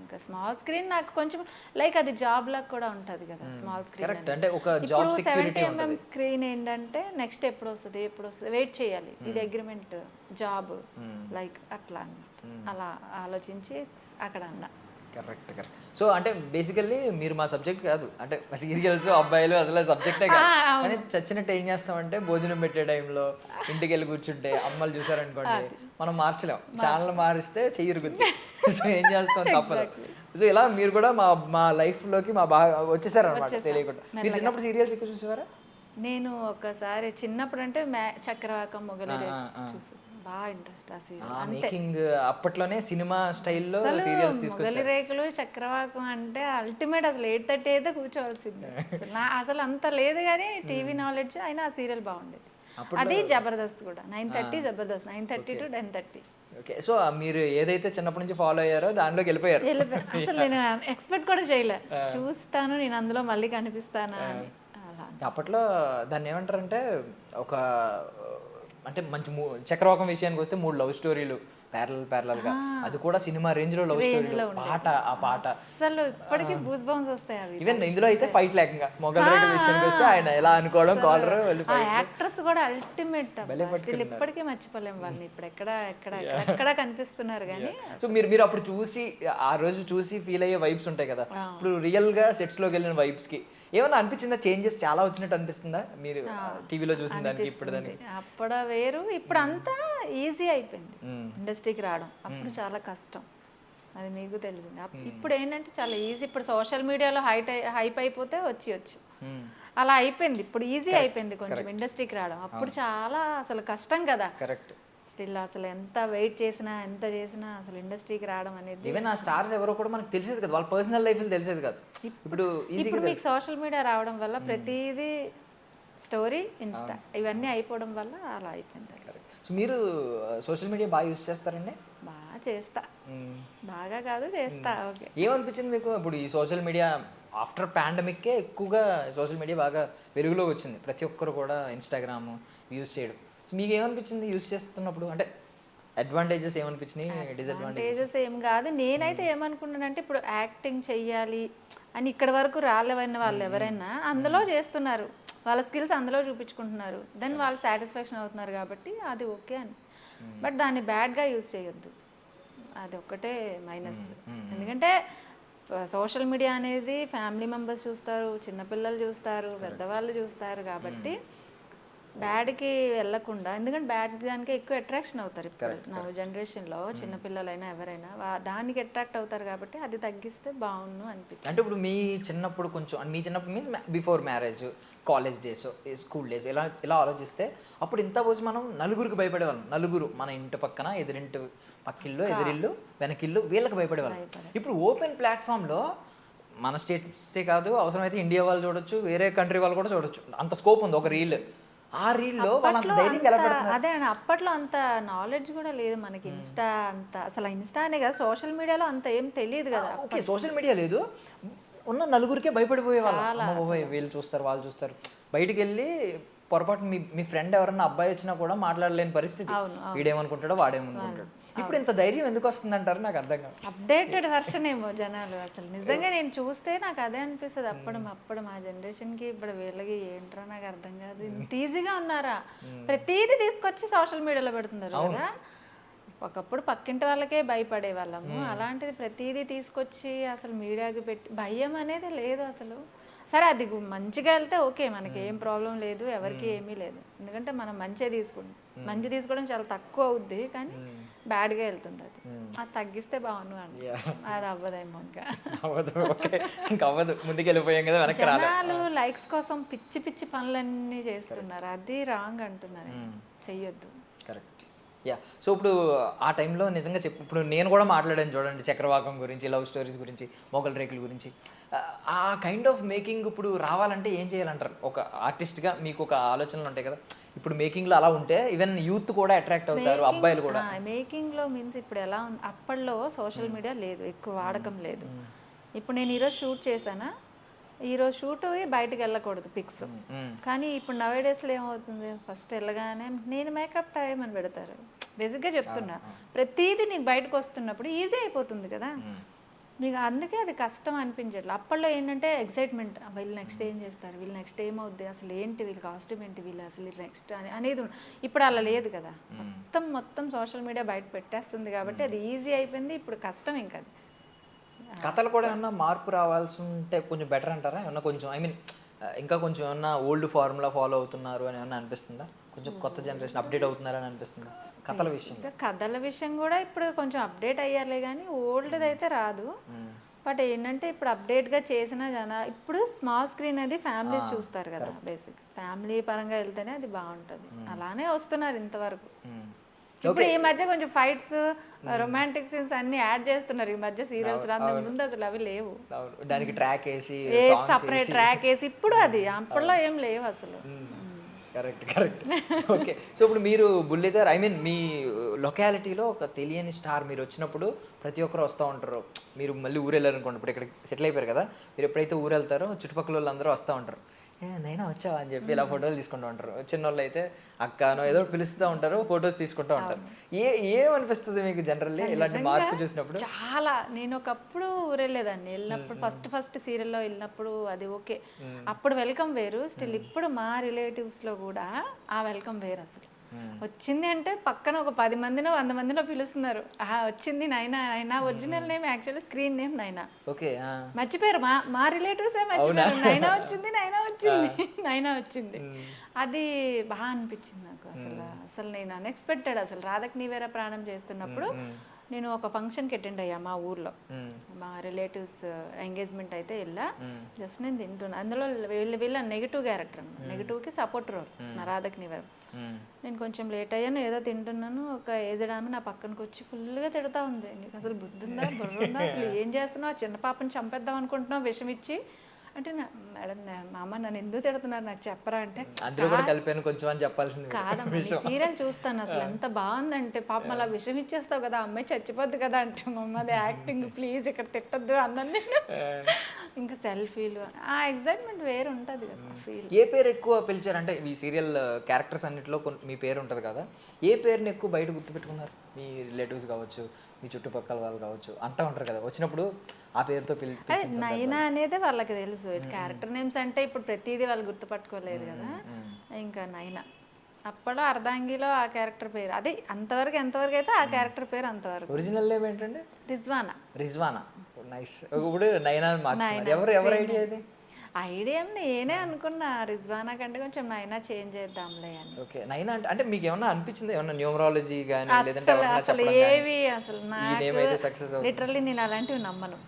ఇంకా స్మాల్ స్క్రీన్ నాకు కొంచెం లైక్ అది జాబ్ లాగా కూడా ఉంటుంది కదా స్మాల్ స్క్రీన్. ఇప్పుడు 70 mm స్క్రీన్ ఏంటంటే నెక్స్ట్ ఎప్పుడు వస్తుంది వెయిట్ చేయాలి, ఇది అగ్రిమెంట్ జాబ్ లైక్ అట్లా అన్నమాట. అలా ఆలోచించి అక్కడ అన్నా. కరెక్ట్. సో అంటే బేసికల్లీ మీరు మా సబ్జెక్ట్ కాదు, అంటే సీరియల్స్ అబ్బాయిలు అసలు సబ్జెక్టే కాదు, కానీ చచ్చినట్టు ఏం చేస్తామంటే భోజనం పెట్టే టైంలో ఇంటికి వెళ్ళి కూర్చుంటే అమ్మలు చూసారనుకోండి మనం మార్చలేం, ఛానల్ మారిస్తే చెయ్యరుగుద్ది. సో ఏం చేస్తాం, తప్పదు. సో ఇలా మీరు కూడా మా లైఫ్లోకి బాగా వచ్చేసారనమాట తెలియకుండా. మీరు చిన్నప్పుడు సీరియల్స్ ఎక్కువ చూసేవారా? నేను ఒకసారి చిన్నప్పుడు అంటే చక్రవాకం మొగలి చూసి బాగా ఇంట్రెస్ట్ ఆ ఆ సీరియల్. మేకింగ్ అప్పట్లోనే సినిమా స్టైల్లో అసలు సీరియల్స్ మొగలి తీసుకొచ్చారు. రేకులు చక్రవాకం అంటే అల్టిమేట్, అసలు 8:30 అయితే కూర్చోవాల్సిందే. అసలు అంత లేదు కానీ టీవీ నాలెడ్జ్ అయినా ఆ సీరియల్ బాగుండేది. అది జబర్దస్త్ కూడా 9:30 జబర్దస్త్, 9:30 to 10:30. ఓకే. సో మీరు ఏదైతే చిన్నప్పటి నుంచి ఫాలో అయ్యారో దానిలోకి వెళ్ళిపోయారు. అసలు నేను ఎక్స్పెక్ట్ కూడా చేయలే, చూస్తాను నేను అందులో మళ్ళీ కనిపిస్తానా అని. అలా అప్పట్లో దాన్ని ఏమంటారంటే ఒక అంటే మంచి చక్రవాకం విషయానికి వస్తే 3 లవ్ స్టోరీలు ప్యారలల్ గా, అది కూడా సినిమా రేంజ్ లో లవ్ స్టోరీలు, పాట ఆ పాట అసలు ఇప్పటికీ బూస్ బౌన్స్ వస్తాయి అవి. ఈవెన్ ఇందులో అయితే ఫైట్ లేకుండా మొగల్ రేకుల విషయానికి వస్తే ఆయన ఎలా అనుకోవడం కాలర్ ఆ యాక్ట్రెస్ కూడా అల్టిమేట్. స్టిల్ ఇప్పటికీ మర్చిపోలేం వాళ్ళని. ఇప్పుడు ఎక్కడ కనిపిస్తున్నారు కానీ. సో మీరు అప్పుడు చూసి ఆ రోజు చూసి ఫీల్ అయ్యే వైబ్స్ ఉంటాయి కదా, ఇప్పుడు రియల్ గా సెట్స్ లోకి వెళ్ళిన వైబ్స్ కి ఏమన్నా అనిపించిందా? చేంజెస్ చాలా వచ్చినట్టు అనిపిస్తుందా మీరు టీవీలో చూసిన దానికి ఇప్పుడు దానికి? అప్పుడు వేరు, ఇప్పుడు అంతా ఈజీ అయిపోయింది ఇండస్ట్రీకి రావడం. అప్పుడు చాలా కష్టం, అది మీకు తెలిసింది. ఇప్పుడు ఏంటంటే చాలా ఈజీ. ఇప్పుడు సోషల్ మీడియాలో హైప్ అయిపోతే వచ్చి అలా అయిపోయింది. ఇప్పుడు ఈజీ అయిపోయింది కొంచెం ఇండస్ట్రీకి రావడం. అప్పుడు చాలా అసలు కష్టం కదా. కరెక్ట్. స్టిల్ అసలు ఎంత వెయిట్ చేసినా ఎంత చేసినా అసలు ఇండస్ట్రీకి రావడం అనేది. ఈవెన్ ఆ స్టార్స్ ఎవరో కూడా మనకు తెలిసేది కదా, వాళ్ళ పర్సనల్ లైఫ్ తెలిసేది కాదు. ఇప్పుడు మీకు సోషల్ మీడియా రావడం వల్ల ప్రతిదీ స్టోరీ, ఇన్స్టా ఇవన్నీ అయిపోవడం వల్ల అలా అయిపోయింది. సో మీరు సోషల్ మీడియా బాగా యూస్ చేస్తారండి? బాగా చేస్తా, బాగా కాదు చేస్తా. ఓకే. ఏమనిపించింది మీకు ఇప్పుడు ఈ సోషల్ మీడియా ఆఫ్టర్ పాండమిక్కే ఎక్కువగా సోషల్ మీడియా బాగా వెలుగులోకి వచ్చింది, ప్రతి ఒక్కరు కూడా ఇన్స్టాగ్రామ్ యూస్ చేయడం. సో మీకు ఏమనిపించింది యూస్ చేస్తున్నప్పుడు? అంటే అడ్వాంటేజెస్ ఏమనిపించినాయి, డిసడ్వాంటేజెస్ ఏం కాదు. నేనైతే ఏమనుకున్నానంటే ఇప్పుడు యాక్టింగ్ చెయ్యాలి అని ఇక్కడ వరకు రాలేవన్న వాళ్ళు ఎవరైనా అందులో చేస్తున్నారు, వాళ్ళ స్కిల్స్ అందులో చూపించుకుంటున్నారు, దెన్ వాళ్ళు సాటిస్ఫాక్షన్ అవుతున్నారు కాబట్టి అది ఓకే అని. బట్ దాన్ని బ్యాడ్గా యూజ్ చేయొద్దు, అది ఒక్కటే మైనస్. ఎందుకంటే సోషల్ మీడియా అనేది ఫ్యామిలీ మెంబర్స్ చూస్తారు, చిన్నపిల్లలు చూస్తారు, పెద్దవాళ్ళు చూస్తారు కాబట్టి బ్యాడ్కి వెళ్ళకుండా. ఎందుకంటే బ్యాడ్ దానికే ఎక్కువ అట్రాక్షన్ అవుతారు ఇప్పుడు నా జనరేషన్లో. చిన్నపిల్లలైనా ఎవరైనా దానికి అట్రాక్ట్ అవుతారు కాబట్టి అది తగ్గిస్తే బాగుండు అనిపించింది. అంటే ఇప్పుడు మీ చిన్నప్పుడు కొంచెం, మీ చిన్నప్పుడు means before marriage, college days, school days ఇలా ఆలోచిస్తే అప్పుడు ఇంత రోజు మనం నలుగురికి భయపడేవాళ్ళం. నలుగురు, మన ఇంటి పక్కన ఎదురింటి పక్కిళ్ళు, ఎదురిల్లు, వెనకిల్లు, వీళ్ళకి భయపడేవాళ్ళం. ఇప్పుడు ఓపెన్ ప్లాట్ఫామ్లో మన స్టేట్సే కాదు, అవసరమైతే ఇండియా వాళ్ళు చూడొచ్చు, వేరే కంట్రీ వాళ్ళు కూడా చూడొచ్చు, అంత స్కోప్ ఉంది ఒక రీల్. ఆ రీల్లో అదే అండి, అప్పట్లో అంత నాలెడ్జ్ కూడా లేదు మనకి. ఇన్స్టా అంత అసలు ఇన్స్టా అనే కదా, సోషల్ మీడియాలో అంత ఏం తెలియదు కదా. ఓకే, సోషల్ మీడియా లేదు, ఉన్న నలుగురికే భయపడిపోయే వాళ్ళు. వీళ్ళు చూస్తారు, వాళ్ళు చూస్తారు. బయటికి వెళ్ళి పొరపాటు మీ ఫ్రెండ్ ఎవరన్నా అబ్బాయి వచ్చినా కూడా మాట్లాడలేని పరిస్థితి. వీడేమనుకుంటాడో వాడేమనుకుంటాడు. ఇప్పుడు ఇంత ధైర్యం ఎందుకు వస్తుంది అంటారు? నాకు అర్థం కాదు. అప్డేటెడ్ వర్షన్ ఏమో జనాలు. అసలు నిజంగా నేను చూస్తే నాకు అదే అనిపిస్తుంది. అప్పుడు మా జనరేషన్కి ఇప్పుడు వీళ్ళకి ఏంట్రా నాకు అర్థం కాదు, ఇంత ఈజీగా ఉన్నారా, ప్రతిదీ తీసుకొచ్చి సోషల్ మీడియాలో పెడుతున్నారు కదా. ఒకప్పుడు పక్కింటి వాళ్ళకే భయపడే వాళ్ళము, అలాంటిది ప్రతిదీ తీసుకొచ్చి అసలు మీడియాకి పెట్టి భయం అనేది లేదు అసలు. సరే అది మంచిగా వెళ్తే ఓకే, మనకి ఏం ప్రాబ్లం లేదు, ఎవరికి ఏమీ లేదు. ఎందుకంటే మనం మంచిగా తీసుకుంటాం, మంచి తీసుకోవడం చాలా తక్కువ అవుద్ది, కానీ బ్యాడ్గా వెళ్తుంది. అది తగ్గిస్తే బాగుండు అండి. అది అవ్వదేమో ఇంకా అవ్వదు, ముందుకు వెళ్ళిపోయాం కదా. జనాలు లైక్స్ కోసం పిచ్చి పిచ్చి పనులన్నీ చేస్తున్నారు, అది రాంగ్ అంటున్నారు, చెయ్యొద్దు. కరెక్ట్. యా. సో ఇప్పుడు ఆ టైంలో నిజంగా ఇప్పుడు నేను కూడా మాట్లాడాను చూడండి, చక్రవాకం గురించి, లవ్ స్టోరీస్ గురించి, మొగల్ రేకుల గురించి. ఆ కైండ్ ఆఫ్ మేకింగ్ ఇప్పుడు రావాలంటే ఏం చేయాలంటారు? ఒక ఆర్టిస్ట్గా మీకు ఒక ఆలోచనలు ఉంటాయి కదా, ఇప్పుడు మేకింగ్లో అలా ఉంటే ఈవెన్ యూత్ కూడా అట్రాక్ట్ అవుతారు, అబ్బాయిలు కూడా. మేకింగ్లో మీన్స్ ఇప్పుడు ఎలా ఉంది, అప్పట్లో సోషల్ మీడియా లేదు, ఎక్కువ వాడకం లేదు. ఇప్పుడు నేను ఈరోజు షూట్ చేశానా, ఈరోజు షూట్ బయటకు వెళ్ళకూడదు పిక్స్, కానీ ఇప్పుడు నవేడేస్లో ఏమవుతుంది, ఫస్ట్ వెళ్ళగానే నేను మేకప్ టైం అని పెడతారు. బేసిక్గా చెప్తున్నా, ప్రతిదీ నీకు బయటకు వస్తున్నప్పుడు ఈజీ అయిపోతుంది కదా మీకు, అందుకే అది కష్టం అనిపించట్లేదు. అప్పట్లో ఏంటంటే ఎక్సైట్మెంట్, వీళ్ళు నెక్స్ట్ ఏం చేస్తారు, వీళ్ళు నెక్స్ట్ ఏమవుద్ది, అసలు ఏంటి వీళ్ళ కాస్ట్యూమ్ ఏంటి, వీళ్ళు అసలు నెక్స్ట్ అనేది. ఇప్పుడు అలా లేదు కదా, మొత్తం సోషల్ మీడియా బయట పెట్టేస్తుంది కాబట్టి అది ఈజీ అయిపోయింది. ఇప్పుడు కష్టం ఇంకా అది. కథలు కూడా ఏమన్నా మార్పు రావాల్సి ఉంటే కొంచెం బెటర్ అంటారా? ఏమన్నా కొంచెం ఇంకా కొంచెం ఏమన్నా ఓల్డ్ ఫార్ములా ఫాలో అవుతున్నారు అని ఏమన్నా అనిపిస్తుందా? కొంచెం కొత్త జనరేషన్ అప్డేట్ అవుతున్నారని అనిపిస్తుందా కథల విషయం? కథల విషయం కూడా ఇప్పుడు కొంచెం అప్డేట్ అయ్యారులే, కానీ ఓల్డ్ది అయితే రాదు. బట్ ఏంటంటే ఇప్పుడు అప్డేట్గా చేసిన ఇప్పుడు స్మాల్ స్క్రీన్ అది ఫ్యామిలీస్ చూస్తారు కదా, బేసిక్ ఫ్యామిలీ పరంగా వెళ్తేనే అది బాగుంటుంది. అలానే వస్తున్నారు ఇంతవరకు. ఇప్పుడు ఈ మధ్య కొంచెం ఫైట్స్ రొమాంటిక్ సీన్స్ అన్ని యాడ్ చేస్తున్నారు ఈ మధ్య సీరియల్స్ అంతకు ముందు అసలు అవి లేవు. దానికి ట్రాక్ వేసి సపరేట్ ట్రాక్ వేసి ఇప్పుడు అది అప్పట్లో ఏం లేవు అసలు. కరెక్ట్. ఓకే, సో ఇప్పుడు మీరు బుల్లితెర ఐ మీన్ మీ లొకాలిటీలో ఒక తెలియని స్టార్ మీరు వచ్చినప్పుడు ప్రతి ఒక్కరు వస్తూ ఉంటారు. మీరు మళ్ళీ ఊరు వెళ్ళారనుకోండి, ఇప్పుడు ఇక్కడ సెటిల్ అయిపోయారు కదా, మీరు ఎప్పుడైతే ఊరు వెళ్తారో చుట్టుపక్కల వాళ్ళందరూ వస్తూ ఉంటారు, నైనా వచ్చావా అని చెప్పి ఇలా ఫోటోలు తీసుకుంటూ ఉంటారు. చిన్నోళ్ళు అయితే అక్కనో ఏదో పిలుస్తూ ఉంటారు, ఫొటోస్ తీసుకుంటూ ఉంటారు. ఏమనిపిస్తుంది మీకు జనరల్లీ ఇలాంటి మార్పు చూసినప్పుడు? చాలా, నేను ఒకప్పుడు ఊరెళ్ళేదాన్ని, వెళ్ళినప్పుడు ఫస్ట్ సీరియల్లో వెళ్ళినప్పుడు అది ఓకే, అప్పుడు వెల్కమ్ వేరు. స్టిల్ ఇప్పుడు మా రిలేటివ్స్ లో కూడా ఆ వెల్కమ్ వేరు. అసలు వచ్చింది అంటే పక్కన ఒక 10 మందినో 100 మందినో పిలుస్తున్నారు, వచ్చింది నైనా. నైనా original name actually screen name నైనా. ఓకే, మర్చిపోయారు, మా రిలేటివ్స్ మర్చిపోయారు. నైనా వచ్చింది, నైనా వచ్చింది. అది బాగా అనిపించింది నాకు. అసలు నేను అన్ఎక్స్పెక్టెడ్. అసలు రాధక్ నీవేరా ప్రాణం చేస్తున్నప్పుడు నేను ఒక ఫంక్షన్కి అటెండ్ అయ్యా మా ఊర్లో, మా రిలేటివ్స్ ఎంగేజ్మెంట్ అయితే వెళ్ళా. జస్ట్ నేను తింటున్నా, అందులో వీళ్ళ నెగిటివ్ క్యారెక్టర్ అన్నమాట, నెగిటివ్కి సపోర్ట్ రోల్ నా రాధక్ నీవేరా. నేను కొంచెం లేట్ అయ్యాను, ఏదో తింటున్నాను, ఒక ఏజ్డ్ ఆమె నా పక్కనకి వచ్చి ఫుల్గా తిడతా ఉంది, నీకు అసలు బుద్ధి ఉందా, బుర్ర ఉందా, అసలు ఏం చేస్తున్నావు, చిన్న పాపని చంపేద్దాం అనుకుంటున్నావు విషం ఇచ్చి అంటే. మేడం మా అమ్మ నన్ను ఎందుకు తిడుతున్నారు నాకు చెప్పరా అంటే, కొంచెం అని చెప్పాల్సింది కాదమ్మా సీరియల్ చూస్తాను అసలు ఎంత బాగుందంటే, పాపం అలా విషం ఇచ్చేస్తావు కదా, అమ్మాయి చచ్చిపోద్ది కదా అంటే, మమ్మది యాక్టింగ్ ప్లీజ్ ఇక్కడ తిట్టద్దు అన్నాను నేను. ఇంకా సెల్ఫీలు, ఆ ఎక్సైట్మెంట్ వేరు ఉంటుంది కదా ఫీల్. ఏ పేరు ఎక్కువ పిలిచారు అంటే ఈ సీరియల్ క్యారెక్టర్స్ అన్నింటిలో మీ పేరు ఉంటుంది కదా, ఏ పేరుని ఎక్కువ బయట గుర్తుపెట్టుకున్నారు? మీ రిలేటివ్స్ కావచ్చు, మీ చుట్టుపక్కల వాళ్ళు కావచ్చు, అంటూ ఉంటారు కదా వచ్చినప్పుడు ఆ పేరుతో నైనా అనేది వాళ్ళకి తెలుసు. క్యారెక్టర్ నేమ్స్ అంటే ఇప్పుడు ప్రతిదీ వాళ్ళు గుర్తుపట్టుకోలేరు కదా, ఇంకా నైనా. అప్పుడు అర్ధాంగిలో ఆ క్యారెక్టర్ పేరు అదే, అంతవరకు ఎంతవరకు అయితే ఆ క్యారెక్టర్ పేరు అంతవరకు. ఒరిజినల్ నేమ్ ఏంటంటే రిజ్వానా. నైస్. ఇప్పుడు నైనా మార్చుకున్నారు. ఎవరు ఐడియా ఇది? ఐడియా నేనే అనుకున్నా, రిజ్వానా కంటే కొంచెం నైనా చేంజ్ చేద్దాంలే అని. ఓకే, నైనా అంటే మీకు ఏమన్నా అనిపించింది, ఏమన్నా న్యూమరాలజీ కానీ లేదంటే అసలు ఏవి అసలు నాకు లిటరల్లీ నేను అలాంటివి నమ్మను.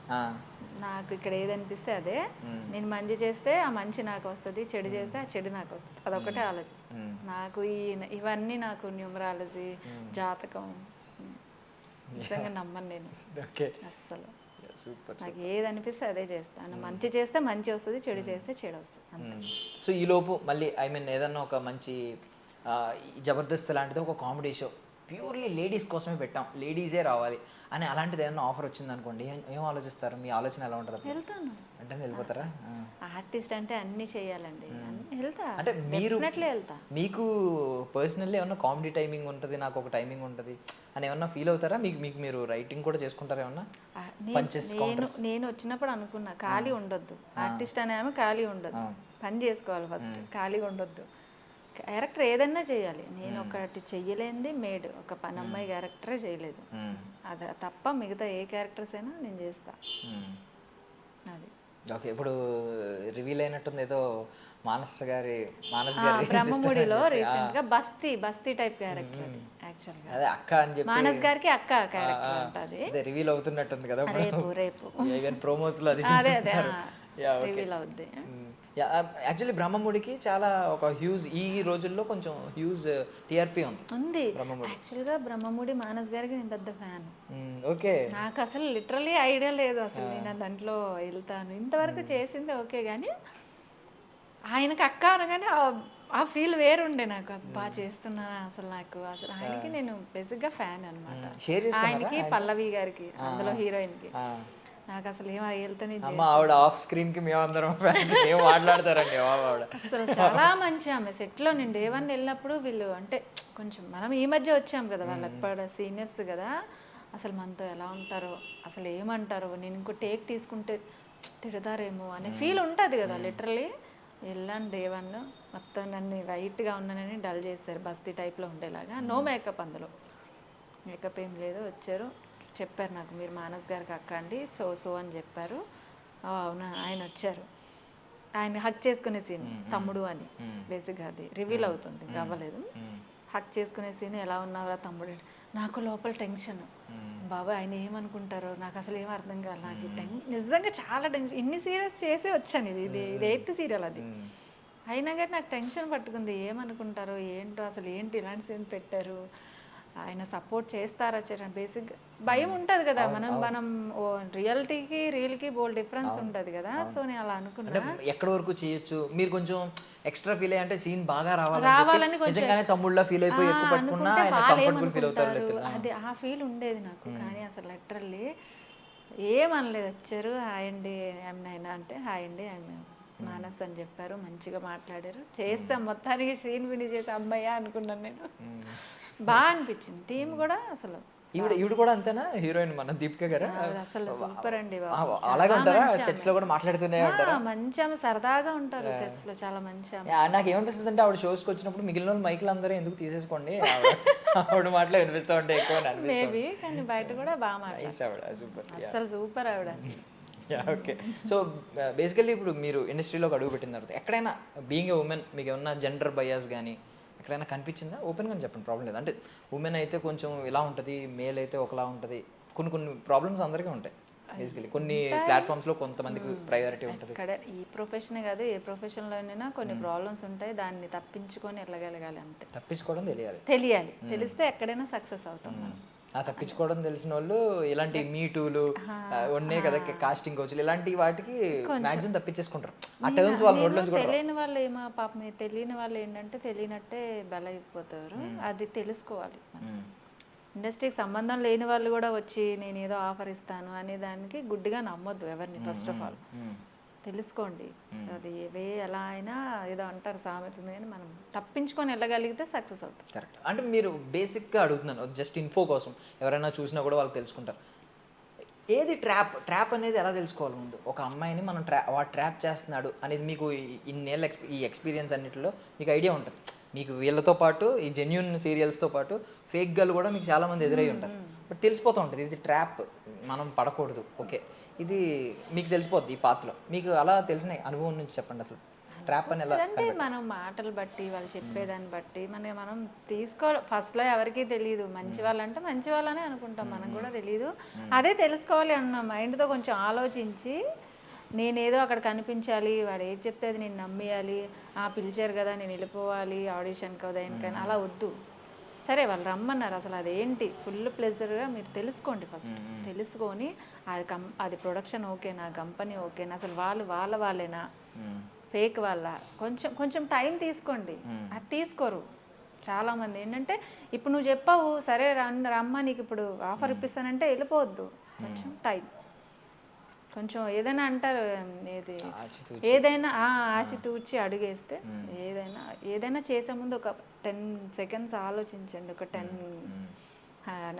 నాకు ఇక్కడ ఏది అనిపిస్తే అదే, నేను మంచి చేస్తే ఆ మంచి నాకు వస్తుంది, చెడు చేస్తే ఆ చెడు నాకు వస్తుంది, అదొకటే ఆలోచన నాకు. ఇవన్నీ నాకు న్యూమరాలజీ, జాతకం నిజంగా నమ్మను నేను అస్సలు. నాకు ఏది అనిపిస్తే అదే చేస్తాను, మంచి చేస్తే మంచి వస్తుంది, చెడు చేస్తే చెడు వస్తుంది అంతే. సో ఈ లోపు మళ్ళీ ఐ మీన్ ఏదన్నా ఒక మంచి జబర్దస్త్ లాంటిది ఒక కామెడీ షో ప్యూర్లీ లేడీస్ కోసమే పెట్టాం, లేడీసే రావాలి అని అలాంటిది ఏమన్నా ఆఫర్ వచ్చింది అనుకోండి, ఏం ఆలోచిస్తారు? మీ ఆలోచన ఎలా ఉంటుంది? వెళ్తాను అంటే వెళ్ళిపోతారా? ఆర్టిస్ట్ అంటే అన్ని చేయాలండి, వెళ్తా అంటే మీరు వెళ్తా. మీకు పర్సనల్లీ ఏమన్నా కామెడీ టైమింగ్ ఉంటుంది, నాకు ఒక టైమింగ్ ఉంటుంది అని ఏమన్నా ఫీల్ అవుతారా? మీకు మీరు రైటింగ్ కూడా చేసుకుంటారా ఏమన్నా? నేను వచ్చినప్పుడు అనుకున్నా ఖాళీ ఉండొద్దు, ఆర్టిస్ట్ అనే ఆమె ఖాళీ ఉండొద్దు, పని చేసుకోవాలి ఫస్ట్, ఖాళీగా ఉండొద్దు. క్యారెక్టర్ ఏదన్నా చేయాలి. నేను ఒకటి చెయ్యలేనిది మేడ్, ఒక పని అమ్మాయి క్యారెక్టరే చేయలేదు, అది తప్ప మిగతా ఏ క్యారెక్టర్స్ అయినా నేను చేస్తా. అది ఓకే. ఇప్పుడు రివీల్ అయినట్టుంది ఏదో మానస్ గారి బ్రహ్మముడిలో రీసెంట్ గా బస్తీ టైప్ క్యారెక్టర్ యాక్చువల్ గా, అదే అక్క అని చెప్పి మానస్ గారికి అక్క క్యారెక్టర్ ఉంటది, రివీల్ అవుతున్నట్టుంది కదా రేపు ఈవెన్ ప్రోమోస్ లో అది రివీల్ అవుద్ది. యాక్చువల్లీ బ్రహ్మముడికి చాలా ఒక హ్యూజ్, ఈ రోజుల్లో కొంచెం హ్యూజ్ టీఆర్పీ ఉంది. యాక్చువల్గా బ్రహ్మముడి మానస్ గారికి నేను పెద్ద ఫ్యాన్. ఓకే, నాకు అసలు లిటరలీ ఐడియా లేదు అసలు నేను దాంట్లో వెళ్తాను, ఇంతవరకు చేసింది ఓకే, కానీ ఆయనకి అక్క అనగానే ఆ ఫీల్ వేరుండే నాకు, బాగా చేస్తున్నా అసలు నాకు అసలు ఆయనకి నేను బేసిక్గా ఫ్యాన్ అనమాట. ఆయనకి పల్లవి గారికి అందులో హీరోయిన్ కి నాకు అసలు ఏం వెళ్తాను, ఆవిడ ఆఫ్ స్క్రీన్ కి మేమందరం మాట్లాడతారండి. అసలు చాలా మంచి ఆమె. సెట్లో నేను డే 1 వెళ్ళినప్పుడు వీళ్ళు అంటే కొంచెం మనం ఈ మధ్య వచ్చాం కదా, వాళ్ళు ఎప్పుడు సీనియర్స్ కదా, అసలు మనతో ఎలా ఉంటారో, అసలు ఏమంటారో, నేను ఇంకో టేక్ తీసుకుంటే తిడతారేమో అనే ఫీల్ ఉంటుంది కదా. లిటరలీ వెళ్ళాను డే 1, మొత్తం నన్ను వైట్గా ఉన్నానని డల్ చేశారు, బస్తీ టైప్లో ఉండేలాగా. నో మేకప్, అందులో మేకప్ ఏం లేదు. వచ్చారు, చెప్పారు నాకు, మీరు మానస్ గారికి అక్క అండి సో అని చెప్పారు. అవునా, ఆయన వచ్చారు, ఆయన హక్ చేసుకునే సీన్ తమ్ముడు అని, బేసిక్గా అది రివీల్ అవుతుంది, అవ్వలేదు. హక్ చేసుకునే సీన్, ఎలా ఉన్నారా తమ్ముడు, నాకు లోపల టెన్షన్, బాబా ఆయన ఏమనుకుంటారో, నాకు అసలు ఏం అర్థం కాదు, నాకు నిజంగా చాలా టెన్షన్. ఇన్ని సీరియల్స్ చేసే వచ్చాను, ఇది 8th సీరియల్ అది, అయినా కానీ నాకు టెన్షన్ పట్టుకుంది, ఏమనుకుంటారో ఏంటో, అసలు ఏంటి ఇలాంటి సీన్ పెట్టారు ఆయన సపోర్ట్ చేస్తారా చరణ్ బేసిక్ భయం ఉంటుంది కదా, మనం రియల్టీకి రియల్కి బోల్ డిఫరెన్స్ ఉంటుంది కదా. సో నేను అలా అనుకున్నా ఎక్కడి వరకు చేయొచ్చు, మీరు కొంచెం ఎక్స్ట్రా ఫీల్ అయ్యి అంటే సీన్ బాగా రావాలని కొంచెం నిజంగానే తమ్ముళ్ళ ఫీల్ అయిపోయి ఎక్కువ పట్టుకున్నా ఆయన కంఫర్టబుల్ ఫీల్ అవుతారు. అది ఆ ఫీల్ ఉండేది నాకు. కానీ అసలు లిటరల్లీ ఏమనలేదు, వచ్చారు హాయ్ అండి ఐఎమ్ నైనా అంటే హాయ్ అండి ఐఎమ్ మానస్ అని చెప్పారు, మంచిగా మాట్లాడారు, చేస్తాం మొత్తానికి సీన్ ఫినిష్ చేసి అమ్మాయి అనుకున్నాను నేను. బాగా అనిపించింది. టీం కూడా అసలు ఈవిడ కూడా అంతేనా హీరోయిన్ మన దీపిక గారు? అసలు సూపర్ అండి, అలాగే ఉంటారా సెట్స్ లో కూడా మాట్లాడుతూనే ఉంటారా? మంచి ఆమె, సరదాగా ఉంటారు సెట్స్ లో, చాలా మంచి ఆమె. నాకు ఏమనిపిస్తుంది అంటే ఆవిడ షోస్కి వచ్చినప్పుడు మిగిలిన వాళ్ళు మైకులు అందరూ ఎందుకు తీసేసుకోండి, ఆవిడ మాటలు వినిపిస్తూ ఉంటాయి ఎక్కువ. మేబీ కానీ బయట కూడా బాగా మాట్లాడారు, సూపర్, అసలు సూపర్ ఆవిడ. ఓకే. సో బేసికల్లీ ఇప్పుడు మీరు ఇండస్ట్రీలోకి అడుగు పెట్టిన తర్వాత ఎక్కడైనా బీయింగ్ ఏ ఉమెన్ మీకు ఏమన్నా జెండర్ బయాస్ కానీ ఎక్కడైనా కనిపించిందా? ఓపెన్గా చెప్పండి, ప్రాబ్లం లేదు. అంటే ఉమెన్ అయితే కొంచెం ఇలా ఉంటుంది, మేల్ అయితే ఒకలా ఉంటుంది, కొన్ని ప్రాబ్లమ్స్ అందరికీ ఉంటాయి బేసికలీ. కొన్ని ప్లాట్ఫామ్స్లో కొంతమందికి ప్రయారిటీ ఉంటుంది. ఇక్కడ ఈ ప్రొఫెషన్ కాదు, ఏ ప్రొఫెషన్లోనైనా కొన్ని ప్రాబ్లమ్స్ ఉంటాయి, దాన్ని తప్పించుకొని వెళ్ళగలగాలి అంతే. తప్పించుకోవడం తెలియాలి, తెలిస్తే ఎక్కడైనా సక్సెస్ అవుతాం మనం. తప్పించుకోవడం తెలిసిన వాళ్ళు ఇలాంటి మీటూలు ఉన్నాయి కదా, కాస్టింగ్ కోచ్లు, ఇలాంటి వాటికి మ్యాక్సిమం తప్పించేసుకుంటారు. ఆ టర్మ్స్ వాళ్ళ నోట్ నుంచి తెలియని వాళ్ళు ఏమో పాపం, తెలియని వాళ్ళు ఏంటంటే తెలియనట్టే బలైపోతారు. అది తెలుసుకోవాలి. ఇండస్ట్రీకి సంబంధం లేని వాళ్ళు కూడా వచ్చి నేను ఏదో ఆఫర్ ఇస్తాను అనే దానికి గుడ్డిగా నమ్మొద్దు ఎవరిని. ఫస్ట్ ఆఫ్ ఆల్ తెలుసుకోండి, అది ఎలా అయినా ఏదో అంటారు సామెత, కానీ మనం తప్పించుకొని వెళ్ళగలిగితే సక్సెస్ అవుతుంది. కరెక్ట్. అంటే మీరు బేసిక్గా అడుగుతున్నాను జస్ట్ ఇన్ఫో కోసం, ఎవరైనా చూసినా కూడా వాళ్ళు తెలుసుకుంటారు. ఏది ట్రాప్ అనేది ఎలా తెలుసుకోవాలి ముందు? ఒక అమ్మాయిని మనం వాడు ట్రాప్ చేస్తున్నాడు అనేది మీకు ఇన్నేళ్ళ ఈ ఎక్స్పీరియన్స్ అన్నిటిలో మీకు ఐడియా ఉంటుంది. మీకు వీళ్ళతో పాటు ఈ జెన్యూన్ సీరియల్స్తో పాటు ఫేక్ గర్ల్ కూడా మీకు చాలామంది ఎదురై ఉంటారు. బట్ తెలిసిపోతూ ఉంటుంది ఇది ట్రాప్, మనం పడకూడదు. ఓకే, ఇది మీకు తెలిసిపోద్ది ఈ పాత్రలో. మీకు అలా తెలిసిన అనుభవం నుంచి చెప్పండి, అసలు ట్రాప్ అని ఎలా? అంటే మనం మాటలు బట్టి, వాళ్ళు చెప్పేదాన్ని బట్టి మనం ఫస్ట్లో ఎవరికీ తెలియదు. మంచి వాళ్ళంటే మంచి వాళ్ళనే అనుకుంటాం, మనకు కూడా తెలియదు. అదే తెలుసుకోవాలి అన్న మైండ్తో కొంచెం ఆలోచించి, నేనేదో అక్కడ కనిపించాలి, వాడు ఏది చెప్తే అది నేను నమ్మేయాలి, పిలిచారు కదా నేను వెళ్ళిపోవాలి ఆడిషన్కి దేనికైనా, అలా వద్దు. సరే వాళ్ళు రమ్మన్నారు, అసలు అదేంటి ఫుల్ ప్లెజర్గా మీరు తెలుసుకోండి. ఫస్ట్ తెలుసుకొని అది ప్రొడక్షన్ ఓకేనా, కంపెనీ ఓకేనా, అసలు వాళ్ళేనా ఫేక్ వాళ్ళ, కొంచెం టైం తీసుకోండి. అది తీసుకోరు చాలామంది. ఏంటంటే ఇప్పుడు నువ్వు చెప్పావు సరే రమ్మ నీకు ఇప్పుడు ఆఫర్ ఇప్పిస్తానంటే వెళ్ళిపోవద్దు, కొంచెం టైం. కొంచెం ఏదైనా అంటారు, ఏదైనా ఆచితూచి అడుగేస్తే, ఏదైనా చేసే ముందు ఒక 10 seconds ఆలోచించండి. ఒక 10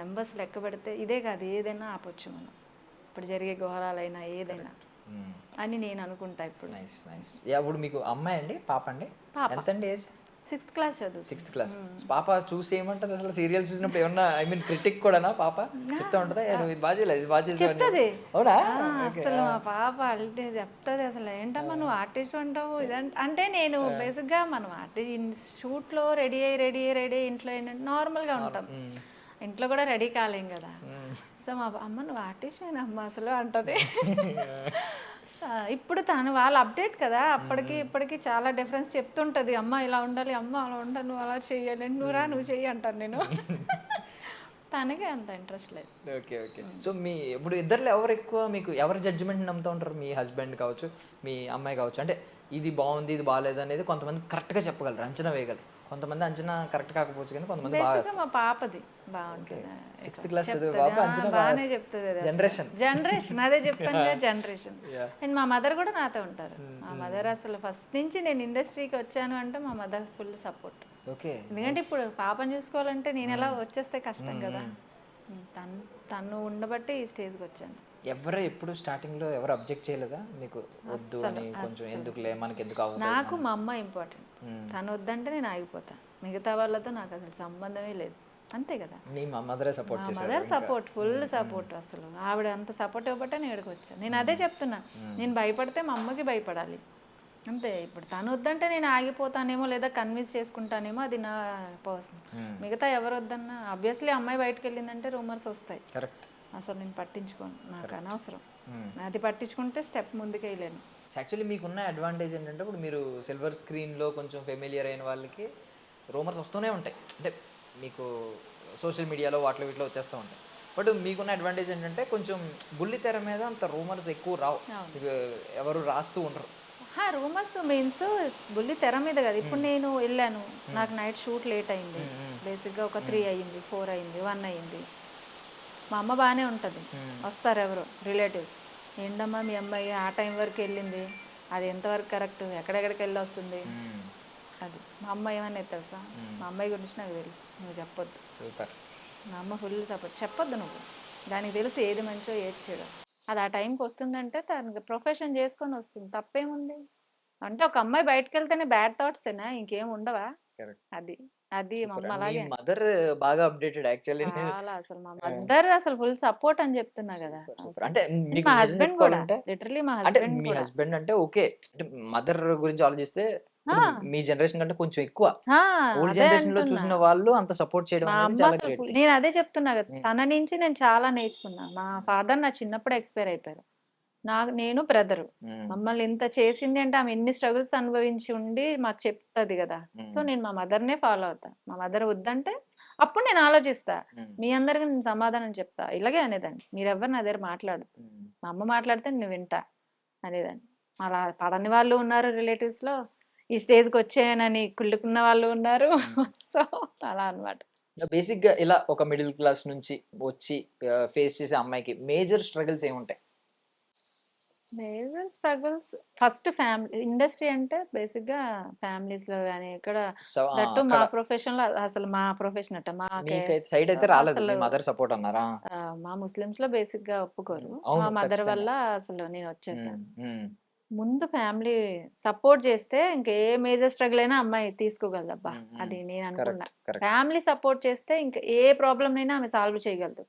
నెంబర్స్ లెక్క పెడితే ఇదే కాదు ఏదైనా ఆపొచ్చు మనం, ఇప్పుడు జరిగే ఘోరాలైనా ఏదైనా అని నేను అనుకుంటా. ఇప్పుడు ఇప్పుడు మీకు అమ్మాయి అండి, పాప అండి? ఎంత అండి ఏజ్? 6th class చదువు. 6th class. పాప చూసి ఏమంటది అసలు? సీరియల్స్ చూసినప్పుడు ఏమన్నా క్రిటిక్ కూడానా పాప చెప్తా ఉంటుందా, ఇది బాగా చేయలేదు, ఇది బాగా చేసావు? చెప్తుంది. అవునా? అసలు మా పాప అల్టే చెప్తుంది, అసలు ఏంటమ్మా నువ్వు ఆర్టిస్ట్ అంటావు అంటే నేను బేసిక్గా మనం షూట్లో రెడీ అయ్యి ఇంట్లో ఏంటంటే నార్మల్గా ఉంటాం, ఇంట్లో కూడా రెడీ కాలేం కదా. సో మా అమ్మ నువ్వు ఆర్టిస్ట్ అమ్మ అసలు అంటది. ఇప్పుడు వాళ్ళ అప్డేట్ కదా, ఇప్పటికి చాలా డిఫరెన్స్ చెప్తుంటది. అమ్మ ఇలా ఉండాలి, అమ్మ అలా ఉండాలి, నువ్వు అలా చెయ్యాలి, నువ్వు చెయ్యి అంటాను నేను. తనకి అంత ఇంట్రెస్ట్ లేదు. ఓకే. సో మీ ఇప్పుడు ఇద్దరు ఎవరు ఎక్కువ మీకు ఎవరి జడ్జిమెంట్ నమ్ముతూ ఉంటారు? మీ హస్బెండ్ కావచ్చు, మీ అమ్మాయి కావచ్చు. అంటే ఇది బాగుంది, ఇది బాగాలేదు అనేది కొంతమంది కరెక్ట్గా చెప్పగలరు, అంచనా వేయగలరు. కొంతమంది అంచనా కరెక్ట్ కాకపోవచ్చు, కానీ కొంతమంది బాగా. మా పాపది బాగుంటుంది, 6th class చదివే పాప అంచనా బాగానే చెప్తుంది. జనరేషన్ అదే చెప్తాను, జనరేషన్. అండ్ మా మదర్ కూడా నాతో ఉంటారు. మా మదర్ అసలు ఫస్ట్ నుంచి నేను ఇండస్ట్రీకి వచ్చాను అంటే మా మదర్ ఫుల్ సపోర్ట్. ఓకే. ఎందుకంటే ఇప్పుడు పాపను చూసుకోవాలంటే నేను ఎలా వచ్చేస్తే కష్టం కదా, తను ఉండబట్టి ఈ స్టేజ్కి వచ్చాను. ఎప్పుడు స్టార్టింగ్లో ఎవరు అబ్జెక్ట్ చేయలేదా మీకు వద్దు అని? కొంచెం ఎందుకులే మనకి ఎందుకు అవుతుంది? నాకు మా అమ్మ ఇంపార్టెంట్, తను వద్దంటే నేను ఆగిపోతాను. మిగతా వాళ్ళతో నాకు అసలు సంబంధమే లేదు, అంతే కదా. మీ మదరే సపోర్ట్ చేశారు? Mother support, full support. అసలు ఆవిడ అంత సపోర్ట్ ఇవ్వబట్టే నేను ఇక్కడికి వచ్చాను. నేను అదే చెప్తున్నా, నేను భయపడితే మా అమ్మకి భయపడాలి అంతే. ఇప్పుడు తను వద్దంటే నేను ఆగిపోతానేమో లేదా కన్విన్స్ చేసుకుంటానేమో, అది నా పర్సనల్. మిగతా ఎవరు వద్దన్నా ఆబ్వియస్లీ అమ్మాయి బయటకు వెళ్ళిందంటే రూమర్స్ వస్తాయి. కరెక్ట్. అసలు నేను పట్టించుకోను, నాకు అనవసరం. అది పట్టించుకుంటే స్టెప్ ముందుకు వేయలేను. యాక్చువల్లీ మీకున్న అడ్వాంటేజ్ ఏంటంటే ఇప్పుడు మీరు సిల్వర్ స్క్రీన్లో కొంచెం ఫెమిలియర్ అయిన వాళ్ళకి రూమర్స్ వస్తూనే ఉంటాయి. అంటే మీకు సోషల్ మీడియాలో వాటిలో వీటిలో వచ్చేస్తూ ఉంటాయి. బట్ మీకున్న అడ్వాంటేజ్ ఏంటంటే కొంచెం బుల్లి తెర మీద అంత రూమర్స్ ఎక్కువ రావు, మీకు ఎవరు రాస్తూ ఉండరు. రూమర్స్ మీన్స్ బుల్లి తెర మీద కదా. ఇప్పుడు నేను వెళ్ళాను, నాకు నైట్ షూట్ లేట్ అయింది, బేసిక్గా ఒక 3 అయ్యింది, 4 అయింది, 1 అయ్యింది. మా అమ్మ బాగానే ఉంటుంది, వస్తారు ఎవరు రిలేటివ్స్, ఏంటమ్మా మీ అమ్మాయి ఆ టైం వరకు వెళ్ళింది, అది ఎంతవరకు కరెక్ట్, ఎక్కడెక్కడికి వెళ్ళి వస్తుంది, అది మా అమ్మ ఏమనేది తెలుసా, మా అమ్మాయి గురించి నాకు తెలుసు, నువ్వు చెప్పొద్దు. సూపర్. మా అమ్మ ఫుల్ సపోర్ట్, చెప్పొద్దు నువ్వు, దానికి తెలుసు ఏది మంచో ఏది చెడో, అది ఆ టైంకి వస్తుందంటే తనకి ప్రొఫెషన్ చేసుకొని వస్తుంది, తప్పేముంది. అంటే ఒక అమ్మాయి బయటకు వెళ్తేనే బ్యాడ్ థాట్స్ ఏనా, ఇంకేం ఉండవా? అది అది మా అమ్మ అలాగే మదర్ బాగా అప్డేటెడ్ యాక్చువల్లీ. చాలా, అసలు మా మదర్ అసలు ఫుల్ సపోర్ట్ అని చెప్తున్నా కదా. అంటే మీకు మా నిజం హస్బెండ్ కూడా చెప్పుకోవాలంటే, లిటరలీ మా అంటే హస్బెండ్ మీ కూడా హస్బెండ్ అంటే ఓకే, అంటే మదర్ గురించి ఆలోచిస్తే ఇప్పుడు మీ జనరేషన్ కంటే కొంచెం ఎక్కువ, ఓల్డ్ అదే జనరేషన్ లో అంటున్నా. చూసిన వాళ్ళు అంత సపోర్ట్ చేయడం మా అనేది అమ్మ చాలా అసలు గ్రేట్. నేను అదే చెప్తున్నా కదా, తన నుంచి నేను చాలా నేర్చుకున్నా. మా ఫాదర్ నా చిన్నప్పుడు ఎక్స్పైర్ అయిపోయారు, నేను బ్రదరు, మమ్మల్ని ఇంత చేసింది అంటే ఆమె ఎన్ని స్ట్రగుల్స్ అనుభవించి ఉండి మాకు చెప్తుంది కదా. సో నేను మా మదర్నే ఫాలో అవుతా, మా మదర్ వద్దంటే అప్పుడు నేను ఆలోచిస్తా, మీ అందరికి నేను సమాధానం చెప్తా, ఇలాగే అనేదాన్ని, మీరెవ్వరు నా దగ్గర మాట్లాడు, మా అమ్మ మాట్లాడితే నేను వింటా అనేదాన్ని. అలా పడని వాళ్ళు ఉన్నారు రిలేటివ్స్ లో, ఈ స్టేజ్కి వచ్చాయనని కుళ్ళుకున్న వాళ్ళు ఉన్నారు. సో అలా అనమాట. బేసిక్ గా ఇలా ఒక మిడిల్ క్లాస్ నుంచి వచ్చి ఫేస్ చేసే అమ్మాయికి మేజర్ స్ట్రగుల్స్ ఏముంటాయి? Major struggles first family industry అంటే బేసిక్ గా ఫ్యామిలీస్ లో కానీ ఇక్కడ సో దట్టు మా ప్రొఫెషన్ లో, అసలు మా ప్రొఫెషన్ అట్ట మా సైడ్ అయితే రాలేదు, అసలు మీ మదర్ సపోర్ట్ అన్నారా? మా ముస్లిమ్స్ లో బేసిక్ గా ఒప్పుకోరు. అవును, మా మదర్ ఖచ్చితంగా. వల్ల అసలు నేను వచ్చేసాను. ఉమ్, ముందు ఫ్యామిలీ సపోర్ట్ చేస్తే ఇంకే మేజర్ స్ట్రగుల్ అయినా అమ్మాయి తీసుకోగలదబ్బా, అది నేను అనుకున్నా. Correct correct. ఫ్యామిలీ సపోర్ట్ చేస్తే ఇంకా ఏ ప్రాబ్లం అయినా ఆమె సాల్వ్ చేయగలదు.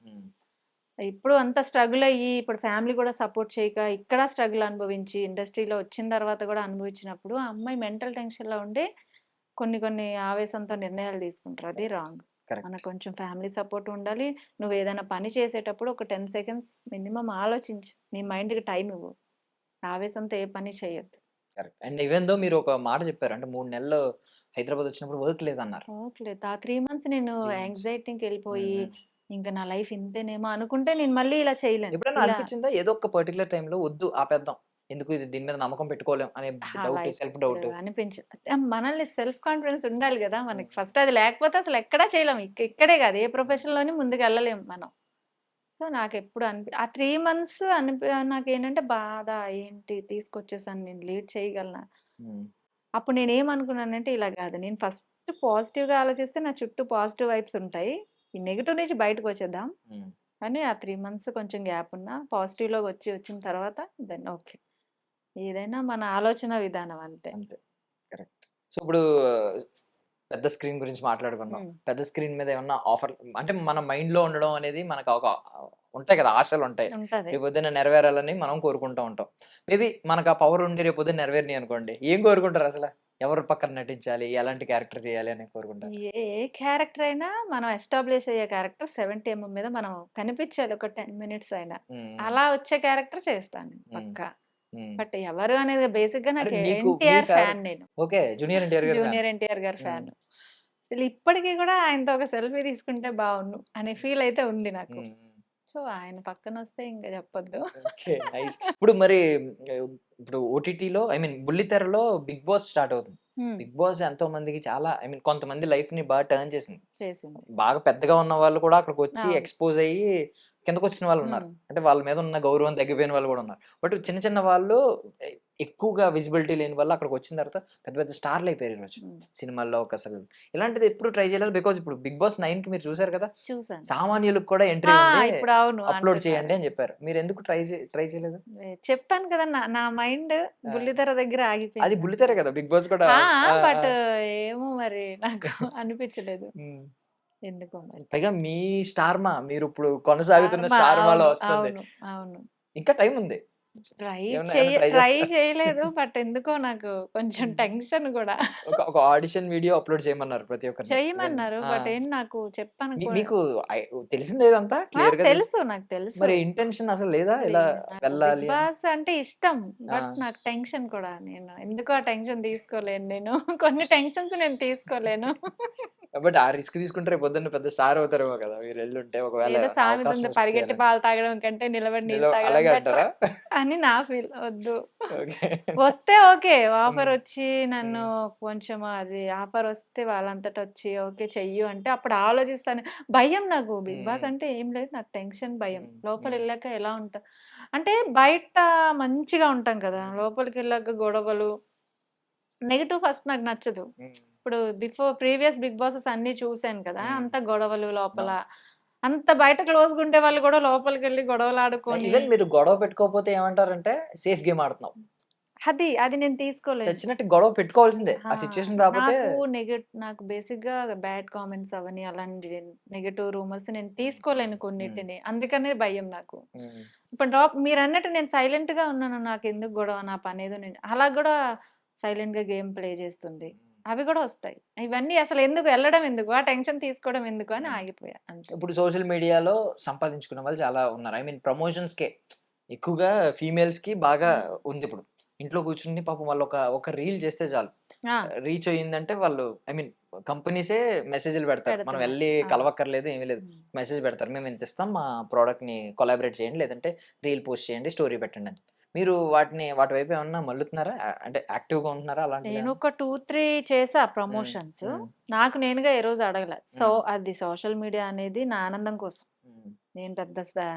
ఇప్పుడు అంత స్ట్రగుల్ అయ్యి ఇప్పుడు ఫ్యామిలీ కూడా సపోర్ట్ చేయక ఇక్కడ స్ట్రగుల్ అనుభవించి ఇండస్ట్రీలో వచ్చిన తర్వాత కూడా అనుభవించినప్పుడు ఆ అమ్మాయి మెంటల్ టెన్షన్లో ఉండి కొన్ని కొన్ని ఆవేశంతో నిర్ణయాలు తీసుకుంటారు, అది రాంగ్. మనకు కొంచెం ఫ్యామిలీ సపోర్ట్ ఉండాలి. నువ్వు ఏదైనా పని చేసేటప్పుడు ఒక 10 సెకండ్స్ మినిమం ఆలోచించు, నీ మైండ్కి టైం ఇవ్వు, ఆవేశంతో ఏ పని చేయొద్దు. కరెక్ట్. అండ్ ఈవెన్ దో మీరు ఒక మాట చెప్పారు, అంటే 3 నెలలు హైదరాబాద్ వచ్చినప్పుడు వర్క్ లేదన్నారు. ఓకే, ఆ 3 మంత్స్ నేను 3 months. యాంగ్జైటీకి వెళ్ళిపోయి ఇంకా నా లైఫ్ ఇంతేనేమో అనుకుంటే నేను మళ్ళీ ఇలా చేయలేను. ఎప్పుడైనా ఇలా అనిపించిందా ఏదో ఒక పర్టికులర్ టైంలో వద్దు ఆపేద్దాం, ఎందుకు ఇది దీని మీద నమ్మకం పెట్టుకోలేం అనే అలా డౌట్, సెల్ఫ్ డౌట్? అనిపించదు. మనల్ని సెల్ఫ్ కాన్ఫిడెన్స్ ఉండాలి కదా మనకి ఫస్ట్, అది లేకపోతే అసలు ఎక్కడా చేయలేము, ఇక్కడే కాదు ఏ ప్రొఫెషన్లోని ముందుకు వెళ్ళలేము మనం. సో నాకు ఎప్పుడు ఆ 3 మంత్స్ నాకు ఏంటంటే బాధ, ఏంటి తీసుకొచ్చేసాను నేను లీడ్ చేయగలనా. అప్పుడు నేను ఏమనుకున్నానంటే ఇలా కాదు, నేను ఫస్ట్ పాజిటివ్గా ఆలోచిస్తే నా చుట్టూ పాజిటివ్ వైబ్స్ ఉంటాయి, ఈ నెగిటివ్ నుంచి బయటకు వచ్చేద్దాం అని ఆ 3 మంత్స్ కొంచెం గ్యాప్ ఉన్నా పాజిటివ్లోకి వచ్చిన తర్వాత దెన్ ఓకే, ఏదైనా మన ఆలోచన విధానం అంతే. అంతే, కరెక్ట్. సో ఇప్పుడు పెద్ద స్క్రీన్ గురించి మాట్లాడుకుందాం. పెద్ద స్క్రీన్ మీద ఏమన్నా ఆఫర్, అంటే మన మైండ్ లో ఉండడం అనేది మనకు ఒక ఉంటాయి కదా, ఆశలు ఉంటాయి, రేపు పొద్దున్న నెరవేరాలని మనం కోరుకుంటూ ఉంటాం. మేబీ మనకు ఆ పవర్ ఉండి రేపు పొద్దున్న నెరవేరిని అనుకోండి, ఏం కోరుకుంటారు అసలు? ఎవరు పక్కన నటించాలి, ఎలాంటి క్యారెక్టర్ చేయాలి అని కోరుకుంటారు? ఏ క్యారెక్టర్ అయినా మనం ఎస్టాబ్లిష్ అయ్యే క్యారెక్టర్ 70mm మీద మనం కనిపించాలి ఒక 10 minutes అయినా, అలా వచ్చే క్యారెక్టర్ చేస్తాను పక్కా. బట్ ఎవరు అనేది బేసిక్ గా నాకు ఎన్టీఆర్ ఫ్యాన్ నేను. ఓకే, జూనియర్ ఎన్టీఆర్ గారి ఫ్యాన్. అసలు ఇప్పటికీ కూడా ఆయనతో ఒక సెల్ఫీ తీసుకుంటే బాగుండు అనే ఫీల్ అయితే ఉంది నాకు. సో ఆయన పక్కన వస్తే ఇంకా చెప్పొద్దు. ఇప్పుడు మరి ఇప్పుడు ఓటీటీలో ఐ మీన్ బుల్లితెరలో బిగ్ బాస్ స్టార్ట్ అవుతుంది. బిగ్ బాస్ ఎంతో మందికి చాలా ఐ మీన్ కొంతమంది లైఫ్ ని బాగా టర్న్ చేసింది. బాగా పెద్దగా ఉన్న వాళ్ళు కూడా అక్కడికి వచ్చి ఎక్స్పోజ్ అయ్యి కిందకు వచ్చిన వాళ్ళు ఉన్నారు, అంటే వాళ్ళ మీద ఉన్న గౌరవం తగ్గిపోయిన వాళ్ళు కూడా ఉన్నారు. బట్ చిన్న చిన్న వాళ్ళు ఎక్కువగా విజిబిలిటీ లేని వాళ్ళు అక్కడికి వచ్చిన తర్వాత పెద్ద పెద్ద స్టార్లు అయిపోయారు ఈరోజు సినిమాల్లో. ఒక అసలు ఇలాంటిది ఎప్పుడు ట్రై చేయలేదు, బికాజ్ ఇప్పుడు బిగ్ బాస్ 9 కి మీరు చూసారు కదా, సామాన్యులకు కూడా ఎంట్రీ అప్లోడ్ చేయండి అని చెప్పారు. మీరు ఎందుకు ట్రై చేయలేదు? చెప్పాను కదా, నా మైండ్ బుల్లితెర దగ్గర ఆగిపోయింది. అది బుల్లితెర కదా, బిగ్ బాస్ కూడా. బట్ ఏమో మరి నాకు అనిపించలేదు ఎందుకో. పైగా మీ స్టార్మా, మీరు ఇప్పుడు కొనసాగుతున్న స్టార్మాలో వస్తుంది, ఇంకా టైం ఉంది. ట్రై చేయలేదు బట్ ఎందుకో నాకు కొంచెం టెన్షన్ కూడా. ఒక ఆడిషన్ వీడియో అప్లోడ్ చేయమన్నారు, ప్రతి ఒక్కరు చేయమన్నారు, బట్ ఏం నాకు చెప్పాను. మీకు తెలిసిందే ఇదంతా క్లియర్ గా? తెలుసు, నాకు తెలుసు. మరి ఇంటెన్షన్ అసలు లేదా ఇలా వెళ్ళాలి? బాస్ అంటే ఇష్టం, బట్ నాకు టెన్షన్ కూడా. నేను ఎందుకో ఆ టెన్షన్ తీసుకోలేను, నేను కొన్ని టెన్షన్స్ నేను తీసుకోలేను. బట్ ఆ రిస్క్ తీసుకుంటే రేపు పొద్దున్న పెద్ద స్టార్ అవుతారేమో కదా మీరు వెళ్ళుంటే, ఒకవేళ ఏదో సామెత అవకాశం ఉంది, వస్తే పరిగెట్టి చేయాలని. పాలు తాగడం కంటే నిలబడి నీళ్ళు తాగడం అలాగే బెటర్ అంటారా? అని నా ఫీల్. వద్దు, ఓకే. వస్తే ఓకే. ఆఫర్ హ్మ్. వచ్చి నన్ను హ్మ్. కొంచెం అది ఆఫర్ వస్తే వాళ్ళంతట వచ్చి ఓకే చెయ్యు అంటే అప్పుడు ఆలోచిస్తాను. భయం నాకు. బిగ్ హ్మ్. బాస్ హ్మ్. అంటే ఏం లేదు. నాకు టెన్షన్, భయం. హ్మ్. హ్మ్. లోపలెళ్ళాక ఎలా ఉంటా అంటే బయట మంచిగా ఉంటాం కదా! హ్మ్. లోపలికెళ్ళాక గొడవలు, నెగెటివ్ ఫస్ట్ నాకు నచ్చదు. హ్మ్. ఇప్పుడు ప్రీవియస్ బిగ్ బాసెస్ అన్నీ చూసాను కదా! హ్మ్. అంతా గొడవలు లోపల. అవును. అంత బయట క్లోజ్‌గా ఉండే వాళ్ళు కూడా లోపలికెళ్ళి గొడవలాడుకొని ఈవెన్ మీరు గొడవ పెట్టుకోకపోతే ఏమంటారంటే సేఫ్ గేమ్ ఆడుతున్నావు. అది నేను తీసుకోలేను. చచ్చినట్టు గొడవ పెట్టుకోవాల్సిందే. ఆ! ఆ సిట్యుయేషన్ రాపోతే. నాకు బేసిక్‌గా బ్యాడ్ కామెంట్స్ అవన్నీ అలాంటి నెగెటివ్ రూమర్స్ నేను హ్మ్. తీసుకోలేను హ్మ్. కొన్నిటిని. అందుకనే భయం నాకు. హ్మ్. ఇప్పుడు మీరన్నట్టు నేను సైలెంట్‌గా ఉన్నాను. నాకెందుకు గొడవ? నా పనేదో నేను అలా గూడా సైలెంట్‌గా గేమ్ ప్లే చేస్తుంది. అవి గూడా వస్తాయి. ఇవన్నీ అసలు ఎందుకు ఎళ్ళడం ఎందుకు? ఆ టెన్షన్ తీసుకోవడం ఎందుకు అని హ్మ్. ఆగిపోయా అంతే. ఇప్పుడు సోషల్ మీడియాలో సంపాదించుకున్న వాళ్ళు చాలా ఉన్నారు. ఐ మీన్ ప్రమోషన్స్‌కే ఎక్కువగా ఫీమేల్స్‌కి బాగా హ్మ్. ఉందిప్పుడు. ఇంట్లో కూర్చొని పాపం వాళ్ళు ఒక రీల్ చేస్తే చాలు. ఆ! రీచ్ అయిందంటే వాళ్ళు ఐ మీన్ కంపెనీసే మెసేజ్‌లు పెడతారు. మనం పెడుతున్నారు. వెళ్లి అవును. కలవక్కర్లేదు, ఏమీ లేదు. హ్మ్. మెసేజ్ పెడతారు. మేము ఇంత ఇస్తాం. మా ప్రొడక్ట్‌ని కొలాబరేట్ చేయండి. లేదంటే రీల్ పోస్ట్ చేయండి. స్టోరీ పెట్టండి అని. మీరు వాటి వైపు ఏమన్నా మల్లుతున్నారా? అంటే యాక్టివ్‌గా ఉంటున్నారా నేను అలాంటిదేమన్నా? ఒక 2, 3 చేశా హ్మ్. ప్రమోషన్స్. హ్మ్. నాకు నేనుగా ఏ రోజు అడగల. హ్మ్. అది సోషల్ మీడియా అనేది నా ఆనందం కోసం. హ్మ్. నేను పెద్ద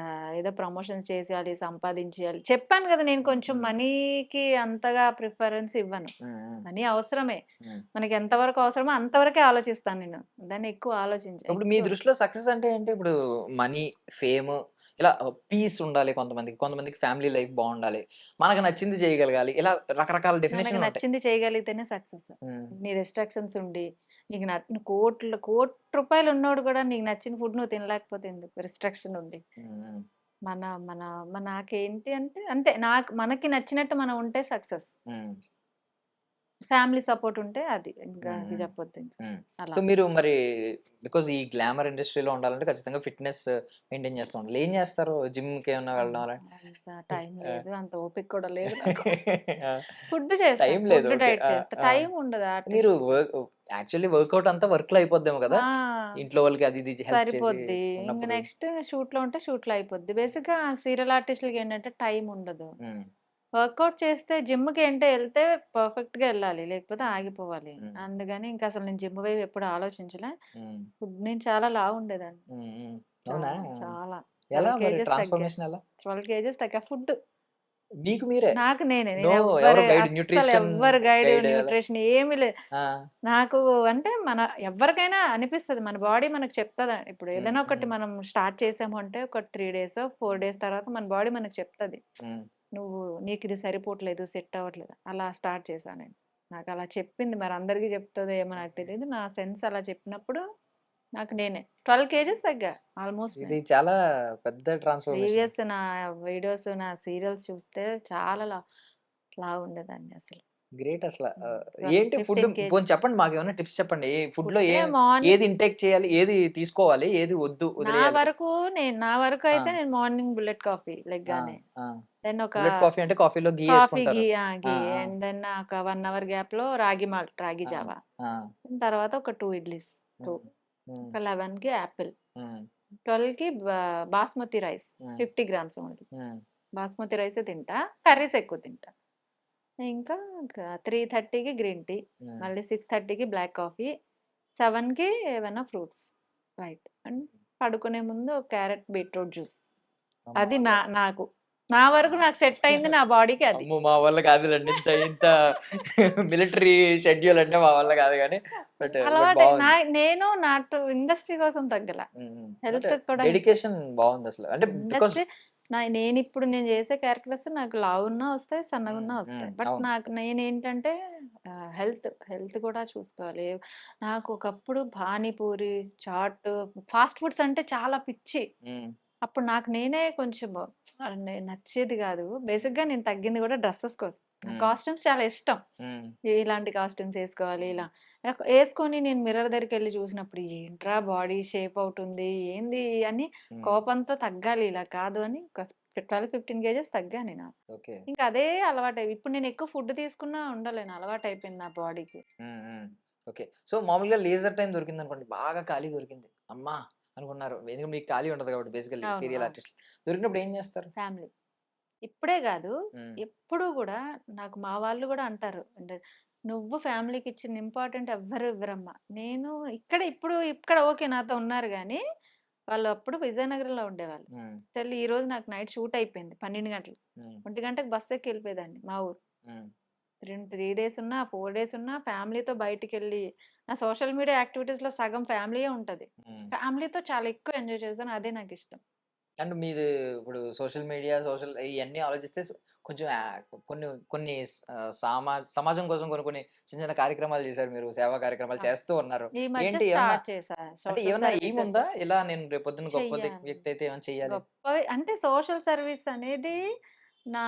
ఏదో ప్రమోషన్స్ చేసేయాలి, సంపాదించేయాలి. చెప్పాను గదా! నేను కొంచెం హ్మ్. మనీకి అంతగా ప్రిఫరెన్స్ ఇవ్వను. హ్మ్. హ్మ్. మనీ అవసరమే. హ్మ్. మనకి ఎంత వరకు అవసరమో అంతవరకే ఆలోచిస్తాను నేను. దాన్ని ఎక్కువ ఇప్పుడు మీ ఎక్కువ దృష్టిలో సక్సెస్ అంటే ఏంటి? ఇప్పుడు మనీ, ఫేమ్ ఇలా పీస్ ఉండాలి కొంతమందికి. కొంతమందికి ఫ్యామిలీ లైఫ్ బావుండాలి. మనకు నచ్చింది చేయగలగాలి. ఇలా రకరకాల మనకు డెఫినిషన్‌లుంటాయి. నచ్చింది చేయగలిగితేనే సక్సెస్. హ్మ్. ఇన్ని రెస్ట్రిక్షన్స్ ఉండి, నీకు కోటి రూపాయలు ఉన్నోడు గూడా నీకు నచ్చిన ఫుడ్ నువ్వు తినలేకపోతే ఎందుకు? రిస్ట్రిక్షన్ ఉండి. హ్మ్. హ్మ్. మన మన నాకేంటి అంటే అంతే మనకి నచ్చినట్టు మనం ఉంటే సక్సెస్. హ్మ్. ఫ్యామిలీ సపోర్ట్ ఉంటే అది. ఇంకా హ్మ్. ఇది హ్మ్. చెప్పొద్దింక. హ్మ్. అలా. సో, మీరు మరి బికాజ్ ఈ గ్లామర్ ఇండస్ట్రీలో ఉండాలంటే ఖచ్చితంగా ఫిట్‌నెస్ మెయింటైన్ చేస్తూ ఉండాలి. ఏం చేస్తారు? జిమ్‌కేమన్నా వెళ్ళడం అలా? అంత టైం ఆ! లేదు. అంత ఓపిక కూడా లేదు నాకు. ఆ! ఫుడ్ చేస్తా. టైం లేదు. Food okay. డైట్ ఆ! చేస్తా. ఆ! టైం ఉండదు మీరు ఆర్టిస్ట్‌కి. యాక్చువల్లీ వర్కౌట్ అంతా వర్క్‌లో అయిపోద్దేమో కదా! ఆ! ఇంట్లో వాళ్ళకి అది ఇది హెల్ప్ చేసి సరిపోద్ది. ఇంక ఉన్నప్పుడు. నెక్స్ట్ షూట్‌లో ఉంటే షూట్‌లో అయిపోద్ది. బేసిక్‌గా సీరియల్ ఆర్టిస్ట్‌లకేంటంటే టైం ఉండదు. హ్మ్. వర్కౌట్ చేస్తే జిమ్‌కి ఎళ్తే పర్ఫెక్ట్‌గా ఎళ్ళాలి. లేకపోతే హ్మ్. ఆగిపోవాలి. హ్మ్. అందుకని ఇంక అసలు నేను జిమ్ వైపు ఎప్పుడు ఆలోచించలే. హ్మ్. నేను చాలా లావుండేదాన్ని. హ్మ్. హ్మ్. అవునా? చాలా, చాలా. ఎలా 12 మరి కేజెస్ తగ్గా. ట్రాన్స్‌ఫర్మేషన్ ఎలా? 12 కేజెస్ తగ్గా. ఫుడ్ మీకు మీరే. నాకు నేనే. నో ఎవరో గైడ్ అస్సలు న్యూట్రిషన్ ఎవ్వరు గైడ్, గైడ్ అలా? న్యూట్రిషన్ ఏమి లేదు. ఆ! నాకు అంటే ఎవ్వరికైనా అనిపిస్తది. మన బాడీ మనకు చెప్తదా. ఇప్పుడు హ్మ్. ఏదైనా ఒకటి హ్మ్. మనం స్టార్ట్ చేసాము అంటే ఒక 3 డేసో, 4 హ్మ్. డేస్ తర్వాత మన బాడీ మనకు చెప్తది. హ్మ్. నువ్వు నీకిది సరిపోవట్లేదు, సెట్ అవ్వట్లేదు. అలా స్టార్ట్ చేశా నేను. నాకలా చెప్పింది. మరి అందరికి చెప్తదో ఏమో నాకు హ్మ్. తెలీదు. నా సెన్స్ అలా చెప్పినప్పుడు నాకు నేనే 12 కేజెస్ తగ్గా ఆల్‌మోస్ట్ ఇది నేను. చాలా పెద్ద ట్రాన్స్‌ఫర్మేషన్. నా వీడియోస్, నా సీరియల్స్ చూస్తే చాలా లావుండేదాన్ని అసలు. గ్రేట్ అసల. హ్మ్. ఏంటి ఫుడ్ 15 పోనీ కేజీస్. చెప్పండి మాకేమన్నా టిప్స్ చెప్పండి. ఫుడ్‌లో ఫుడ్డే మార్నింగ్ ఏది ఇంటేక్ చేయాలి? ఏది తీసుకోవాలి? ఏది వద్దు వదిలేయాలి? నా వరకు ఆ! అయితే నేను మార్నింగ్ బుల్లెట్ కాఫీ ఆ! లెగ్గానే. ఆ! దెన్ ఒక బుల్లెట్ కాఫీ అంటే కాఫీలో ఘీ కాఫీ, యేసుకుంటారు. ఆ! ఘీ ఆ! అండ్ దెన్ ఒక 1 అవర్ గ్యాప్‌లో రాగి ఆ! జావా. ఆ! తర్వాత ఒక 2 ఇడ్లీస్. 2 హ్మ్. హ్మ్. ఒక 11కి యాపిల్. హ్మ్. 12కి బాస్మతి రైస్ హ్మ్. 50 గ్రామ్స్ ఓన్లీ. హ్మ్. బాస్మతి రైసే తింటా. కర్రీస్ ఎక్కువ తింటా. ఇంకా 3:30కి గ్రీన్ టీ. హ్మ్. మళ్ళీ 6:30కి బ్లాక్ కాఫీ. 7కి ఏవన్నా ఫ్రూట్స్. రైట్. అండ్ పడుకునే ముందు ఒక క్యారట్, బీట్రూట్ జ్యూస్. అది అమ్మో! నాకు. నా వరకు నాకు సెట్ అయింది నా బాడీకి అది. అమ్మో! మా వల్ల కాదులెండి. ఇంత ఇంత మిలిటరీ షెడ్యూల్ అంటే మా వల్ల కాదు గానీ బట్ అలవాటై బావుంది. నేను ఇండస్ట్రీ కోసం తగ్గల. హ్మ్. హ్మ్. అంటే హెల్త్‌కి కూడా డెడికేషన్ బావుందసలు. అంటే బికాజ్ ఇండస్ట్రీ నేను చేసే క్యారెక్టర్స్ నాకు లావున్నా వస్తాయి, హ్మ్. సన్నగున్నా హ్మ్. వస్తాయి. బట్ అవును. నేనేంటంటే హెల్త్ కూడా చూసుకోవాలి. నాకు ఒకప్పుడు పానీపూరి, చాట్, ఫాస్ట్ ఫుడ్స్ అంటే చాలా పిచ్చి. హ్మ్. అప్పుడు నాకు నేనే కొంచెం నచ్చేది కాదు. బేసిక్‌గా నేను తగ్గింది కూడా డ్రెసెస్ కోసం. నాకు హ్మ్. కాస్ట్యూమ్స్ చాలా ఇష్టం. హ్మ్. ఇలాంటి కాస్ట్యూమ్స్ ఏసుకోవాలి హ్మ్. ఇలా. ఏసుకొని నేను మిర్రర్ దగ్గరికెళ్ళి చూసినప్పుడు ఏంట్రా బాడీ షేప్ అవుతుంది. ఏంది అని హ్మ్. కోపంతో తగ్గాలి ఇలా కాదు అని 12, 15 కేజెస్ తగ్గా నేను. ఓకే. ఇంకా అదే అలవాటయి ఇప్పుడు నేను ఎక్కువ ఫుడ్ తీసుకున్నా ఉండలేను. అలవాటయిపోయింది నా బాడీకి. హ్మ్. హ్మ్. ఓకే. సో, మామూలుగా లీజర్ టైమ్ దొరికిందనుకోండి, బాగా ఖాళీ దొరికింది. అమ్మా! అనుకున్నారు. ఎందుకంటే మీకు ఖాళీ ఉంటది కాబట్టి బేసికల్లీ అవును. సీరియల్ అవును. ఆర్టిస్ట్‌లు. దొరికినప్పుడు ఏం చేస్తారు? ఫ్యామిలీ. ఇప్పుడే గాదు, హ్మ్. ఎప్పుడూ గూడా నాకు మా వాళ్ళు గూడా అంటారు. అంటే, "నువ్వు ఫ్యామిలీకి ఇచ్చిన ఇంపార్టెంట్ ఎవ్వరు ఇవ్వరమ్మా." నేను ఇక్కడ ఓకే నాతో ఉన్నారు గానీ, వాళ్ళు అప్పుడు విజయనగరంలో ఉండేవాళ్ళు. హ్మ్. స్టిల్ ఈరోజు నాకు నైట్ షూట్ అయిపోయింది 12 గంటలకి. హ్మ్. 1 గంటకి బస్ ఎక్కి ఎళ్ళిపోయేదాన్ని మా ఊరు. హ్మ్. 3 డేస్ ఉన్నా, 4 డేస్ ఉన్నా ఫ్యామిలీతో బయటికెళ్ళి నా సోషల్ మీడియా యాక్టివిటీస్‌లో సగం ఫ్యామిలీయే ఉంటది. హ్మ్. ఫ్యామిలీతో చాలా ఎక్కువ ఎంజాయ్ చేశాను. అదే నాకిష్టం. అండ్ మీది ఇప్పుడు సోషల్ మీడియా, ఇయన్నీ ఆలోచిస్తే కొంచెం కొన్ని కొన్ని సమాజం కోసం కొన్ని చిన్న చిన్న కార్యక్రమాలు చేశారు మీరు. సేవా కార్యక్రమాలు అవును. చేస్తూ ఉన్నారు. ఈ మధ్య ఏంటి ఏమన్నా స్టార్ట్ చేశా అంటే సోషల్ ఏమన్నా ఎయిమ్ సర్వీసెస్ ఉందా? ఇలా నేను రేపొద్దున గొప్ప చెయ్యాలి. వ్యక్తి అయితే ఏమైనా చేయాలి? గొప్పవి అంటే సోషల్ సర్వీస్ అనేది నా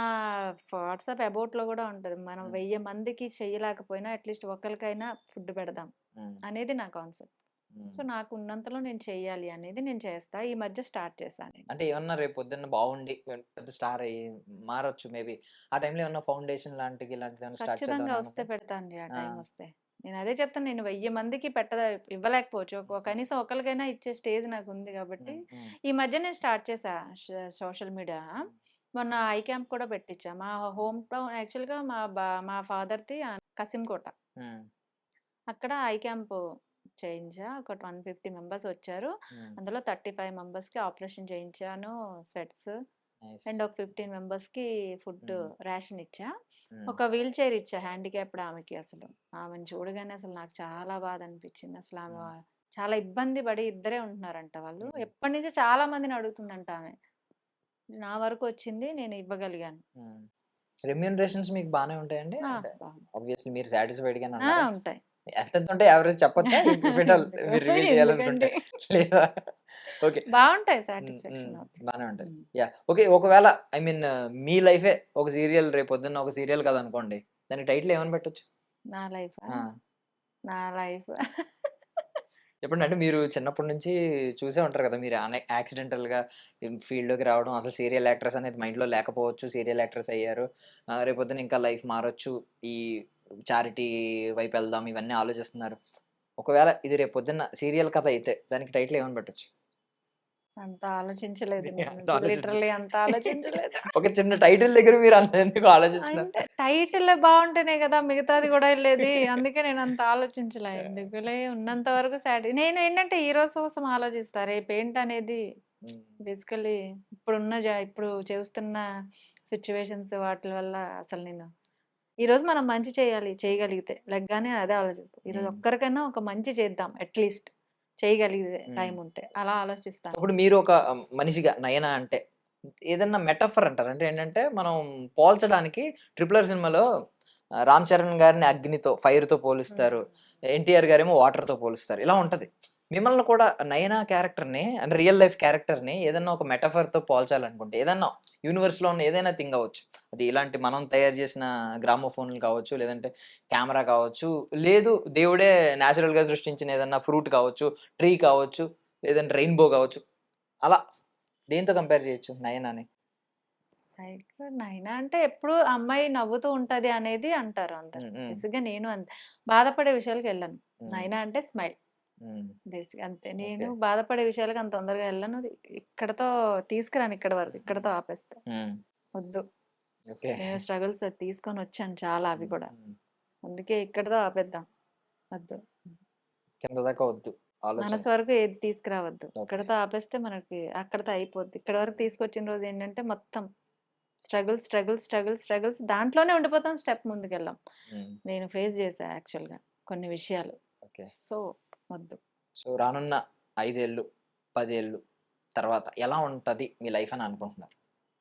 వాట్సాప్ అబౌట్‌లో గూడా ఉంటది. మనం హ్మ్. 1000 మందికి చేయలేకపోయినా అట్‌లీస్ట్ ఒకళ్ళకైనా ఫుడ్ పెడదాం హ్మ్. అనేది నా కాన్సెప్ట్. హ్మ్. సో, నాకు ఉన్నంతలో నేను చెయ్యాలి అనేది నేను చేస్తా. ఈ మధ్య స్టార్ట్ చేశా నేను. అంటే ఏమన్నా రేపొద్దున్న బావుండి పెద్ద స్టార్ అయ్యి మారొచ్చు మేబీ. ఆ టైంలో ఏమన్నా ఫౌండేషన్ లాంటిది ఇలాంటిదేమన్నా స్టార్ట్ ఖచ్చితంగా చేద్దామని వస్తే అనుకుంటే పెడతానండి ఆ ఆ! టైం వస్తే. నేను అదే చెప్తాను. నేను 1000 మందికి ఇవ్వలేకపోవచ్చు. కనీసం ఒకళ్ళకైనా ఇచ్చే స్టేజ్ నాకుంది కాబట్టి, హ్మ్. హ్మ్. ఈ మధ్య నేను స్టార్ట్ చేశా సోషల్ మీడియా. హ్మ్. మొన్న ఐ క్యాంప్ కూడా పెట్టిచ్చా. మా హోమ్ టౌన్ యాక్చువల్‌గా మా ఫాదర్‌ది కసింకోట. హ్మ్. అక్కడ ఐ క్యాంప్ చేయించా. ఒక 150 మెంబర్స్ వచ్చారు. హ్మ్. అందులో 35 మెంబర్స్‌కి ఆపరేషన్ చేయించాను. Sets nice. అండ్ ఒక 15 మెంబర్స్‌కి ఫుడ్ హ్మ్. రేషన్ ఇచ్చా. హ్మ్. ఒక వీల్ చైర్ ఇచ్చా హ్యాండిక్యాప్డ్ ఆమెకి అసలు. ఆమెను చూడగానే అసలు నాకు చాలా బాధ అనిపించింది. అసలు ఆమె హ్మ్. చాలా ఇబ్బంది పడి ఇద్దరే ఉంటున్నారంట వాళ్ళు. హ్మ్. ఎప్పటినుంచో చాలా మందిని అడుగుతుందంట ఆమె. నా వరకు వచ్చింది. నేను ఇవ్వగలిగాను. హ్మ్. రెమ్యూనరేషన్స్ మీకు బానే ఉంటాయండి? ఆ! అంటే బాగుంది. ఆబ్వియస్‌లీ మీరు సాటిస్ఫైడ్‌గానే ఆ! ఉన్నారా? ఉంటాయి. ఎంతెంతుంటాయి యావరేజ్ చెప్పొచ్చా? ఇఫ్ ఎట్ ఆల్ ఎందుకు? మీరు రివీల్ చేయాలనుకుంటే ఎందుకండి? లేదా? ఓకే. బావుంటాయి హ్మ్. హ్మ్. సాటిస్ఫాక్షన్. ఓకే. బానే ఉంటాయి. హ్మ్. యాహ్! ఓకే. ఒకవేళ ఐ మీన్ మీ లైఫే ఒక సీరియల్ రేపొద్దున్న ఒక సీరియల్ కథనుకోండి. దానికి టైటిల్ ఏమని పెట్టొచ్చు? నా లైఫా? ఆ! నా లైఫ్ చెప్పండి. అంటే మీరు చిన్నప్పటి నుంచి చూసే ఉంటారు కదా! మీరు యాక్సిడెంటల్‌గా ఫీల్డ్‌లోకి రావడం, అసలు సీరియల్ యాక్ట్రెస్ అనేది మైండ్‌లో లేకపోవచ్చు. సీరియల్ యాక్ట్రెస్ అయ్యారు. రేపొద్దున ఇంకా లైఫ్ మారొచ్చు. ఈ చారిటీ వైపు వెళ్దాం ఇవన్నీ ఆలోచిస్తున్నారు. ఒకవేళ ఇది రేపొద్దున్న సీరియల్ కథ అయితే దానికి టైటిల్ ఏమని పెట్టొచ్చు? అంత ఆలోచించలేదు నేను. అంత ఆలోచించి లిటరల్లీ అంత ఆలోచించలేదు. ఒక చిన్న టైటిల్ దగ్గర మీరు అంత ఎందుకు ఆలోచిస్తున్నారు? అంటే టైటిల్ బావుంటేనే గదా! మిగతాది గూడా ఎళ్ళేది. అందుకే నేనంత ఆలోచించలే. ఎందుకులే ఉన్నంత వరకు నేనేంటంటే ఈ రోజు కోసం ఆలోచిస్తా. రేపేంటనేది హ్మ్. బేసికల్లీ ఇప్పుడు చేస్తున్న సిట్యుయేషన్స్ వాటిల వల్ల అసలు నేను ఈరోజు మనం మంచి చేయాలి. చేయగలిగితే లెగ్గానే అదే ఆలోచిస్తా. ఈరోజు హ్మ్. ఒక్కరికైనా ఒక మంచి చేద్దాం అట్‌లీస్ట్ చేయగలిగే హ్మ్. టైం ఉంటే. అలా ఆలోచిస్తాను. ఇప్పుడు మీరు ఒక మనిషిగా 'నయన' అంటే ఏదన్నా మెటాఫర్ అంటారు. అంటే ఏంటంటే మనం పోల్చడానికి 'ట్రిపుల్ ఆర్' సినిమాలో 'రామ్ చరణ్' గారిని అగ్నితో, ఫైర్‌తో హ్మ్. పోలుస్తారు. 'ఎన్టీఆర్' గారేమో వాటర్‌తో పోలుస్తారు. ఇలా ఉంటది. మిమ్మల్ని కూడా 'నయన' క్యారెక్టర్‌ని అంటే రియల్ లైఫ్ క్యారెక్టర్‌ని ఏదన్నా ఒక మెటాఫర్‌తో పోల్చాలనుకుంటే ఏదన్నా యూనివర్స్‌లో ఉన్న ఏదైనా థింగ్ అవ్వచ్చు. అది ఇలాంటి మనం తయారు చేసిన గ్రామోఫోన్‌లు కావచ్చు, లేదంటే కెమెరా కావచ్చు, లేదు దేవుడే నేచురల్‌గా సృష్టించిన ఏదన్నా ఫ్రూట్ కావచ్చు, ట్రీ కావచ్చు, లేదంటే రెయిన్‌బో కావచ్చు. అలా దేనితో కంపేర్ చేయొచ్చు 'నయనని'? లైక్ 'నైనా' అంటే ఎప్పుడు అమ్మాయి నవ్వుతూ ఉంటది అనేది అంటారు అందరూ. హ్మ్. హ్మ్. బేసిక్‌గా నేను అంతే. బాధపడే విషయాలకెళ్ళను. హ్మ్. 'నైనా' అంటే స్మైల్. హ్మ్. బేసిక్‌గా అంతే. నేను ఓకే. బాధపడే విషయాలకి అంత తొందరగా ఎళ్ళను. ఇక్కడితో తీసుకురాను ఇక్కడి వరకు. ఇక్కడితో ఆపేస్తా. హ్మ్. వద్దు. ఓకే. నేను స్ట్రగుల్స్ తీసుకొనొచ్చాను చాలా అవి హ్మ్. కూడా. హ్మ్. అందుకే ఇక్కడితో ఆపేద్దాం. వద్దు. కింద దాకా వద్దు ఆలోచన. మనసు వరకు ఏది తీసుకురావద్దు. ఓకే. ఇక్కడితో ఆపేస్తే మనకి అక్కడితో అయిపోద్ది. ఇక్కడి వరకు తీసుకొచ్చిన రోజు ఏంటంటే మొత్తం స్ట్రగుల్స్ దాంట్లోనే ఉండిపోతాం. స్టెప్ ముందుకెళ్ళం. హ్మ్. నేను ఫేస్ చేశా యాక్చువల్‌గా కొన్ని విషయాలు. ఓకే. సో, వద్దు. సో, రానున్న 5 ఏళ్ళు, 10 ఏళ్ళు తర్వాత ఎలా ఉంటది మీ లైఫ్ అని అనుకుంటున్నారు?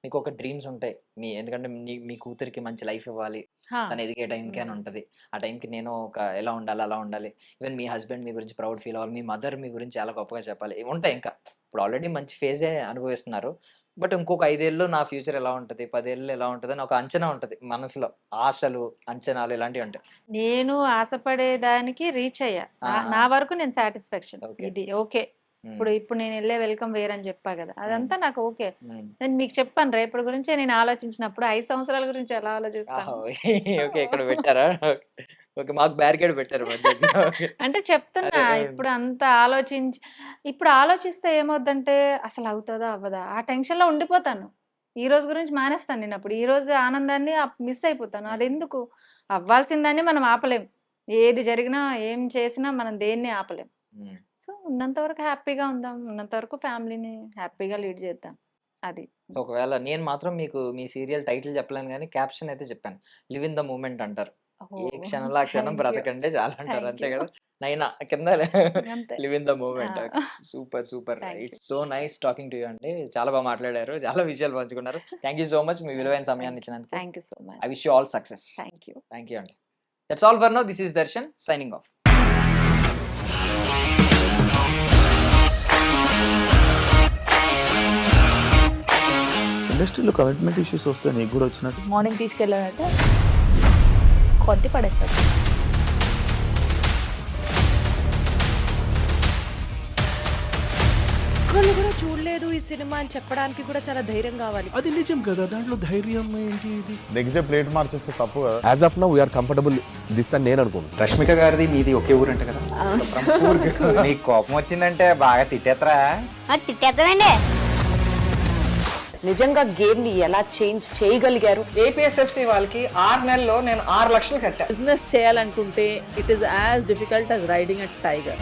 మీకొక డ్రీమ్స్ ఉంటాయి. ఎందుకంటే మీ కూతురికి మంచి లైఫ్ ఇవ్వాలి. హా! తను ఎదిగే టైంకి అని హ్మ్. ఉంటది. ఆ టైంకి నేను ఎలా ఉండాలి, అలా ఉండాలి. ఈవెన్ మీ హస్బెండ్ మీ గురించి ప్రౌడ్ ఫీల్ అవ్వాలి. మీ మదర్ మీ గురించి చాలా గొప్పగా చెప్పాలి. ఇవి ఉంటాయి ఇంకా. ఇప్పుడు ఆల్రెడీ మంచి ఫేజే అనుభవిస్తున్నారు. బట్ ఇంకొక 5 ఏళ్ళు నా ఫ్యూచర్ ఎలా ఉంటది, 10 ఏళ్ళు ఎలా ఉంటదని ఒక అంచనా ఉంటది మనసులో. ఆశలు, అంచనాలు ఇలాంటివి ఉంటాయి. నేను ఆశపడేదానికి రీచ్ అయ్యా. ఆ! నా ఆ! వరకు నేను సాటిస్ఫాక్షన్. ఓకే. ఇది ఓకే. హ్మ్. ఇప్పుడు నేనెళ్ళే వెల్కమ్ వేర్ అని చెప్పా గదా! హ్మ్. అదంతా నాకు ఓకే. హ్మ్. నేను మీకు చెప్పాను రేపటి గురించే నేను ఆలోచించినప్పుడు 5 సంవత్సరాల గురించి ఎలా ఆహా! ఆలోచిస్తాను. So okay. ఇక్కడ పెట్టారా? ఓకే, మాకు బ్యారికేడ్ పెట్టారు మధ్యలో. అంటే చెప్తున్నా ఇప్పుడు అంత ఇప్పుడు ఆలోచిస్తే ఏమవుద్దంటే అసలు అవుతుందా అవ్వదా ఆ టెన్షన్లో ఉండిపోతాను. ఈ రోజు గురించి మానేస్తాను నేను. అప్పుడు ఈ రోజు ఆనందాన్ని మిస్ అయిపోతాను. అది ఎందుకు, అవ్వాల్సిందాన్ని మనం ఆపలేం. ఏది జరిగినా ఏం చేసినా మనం దేన్ని ఆపలేం. సో ఉన్నంత వరకు హ్యాపీగా ఉందాం, ఉన్నంత వరకు ఫ్యామిలీని హ్యాపీగా లీడ్ చేద్దాం. అది ఒకవేళ నేను మాత్రం మీకు మీ సీరియల్ టైటిల్ చెప్పలేను కానీ క్యాప్షన్ అయితే చెప్పాను, లివ్ ఇన్ ద మూమెంట్ అంటారు. ఏ క్షణంలో ఆ క్షణం బ్రతకండి చాలా అంటారు, అంతే కదా. నైనా కింద అంతే. Live in the moment. Super super, Thank you. It's so nice talking to you అండి. చాలా బాగా మాట్లాడారు, చాలా విషయాలు పంచుకున్నారు. థ్యాంక్ యూ సో మచ్ మీ విలువైన సమయాన్ని ఇచ్చినందుకు. Thank you so much. I wish you all success. Thank you. Thank you అండి. That's all for now. This is Darshan signing off. ఇండస్ట్రీలో కమిట్మెంట్ ఇష్యూస్ వస్తే నీకు కూడా వచ్చినట్టు? మార్నింగ్ తీసుకెళ్ళాడంటే కొట్టి పడేశాడు. ఒక్కళ్ళు కూడా చూడలేదు ఈ సినిమా అని చెప్పడానికి కూడా చాలా ధైర్యం కావాలి. అది నిజం కదా, దాంట్లో ధైర్యం ఏంటి? ఇది నెక్స్ట్ డే ప్లేట్ మార్చేస్తే తప్పు కదా. As of now we are comfortable this అని నేను అనుకుంటున్నాను. రష్మిక గారిది మీది ఒకే ఊరు అంట కదా. నీకు కోపం వచ్చిందంటే బాగా తిట్టేత్తరా? తిట్టేద్దామండి. నిజంగా గేమ్ ని ఎలా చేంజ్ చేయగలిగారు? ఏపీఎస్ఎఫ్సి వాళ్ళకి 6 నెలల్లో నేను 6 లక్షలు కట్టా. బిజినెస్ చేయాలనుకుంటే it is as difficult as riding a tiger.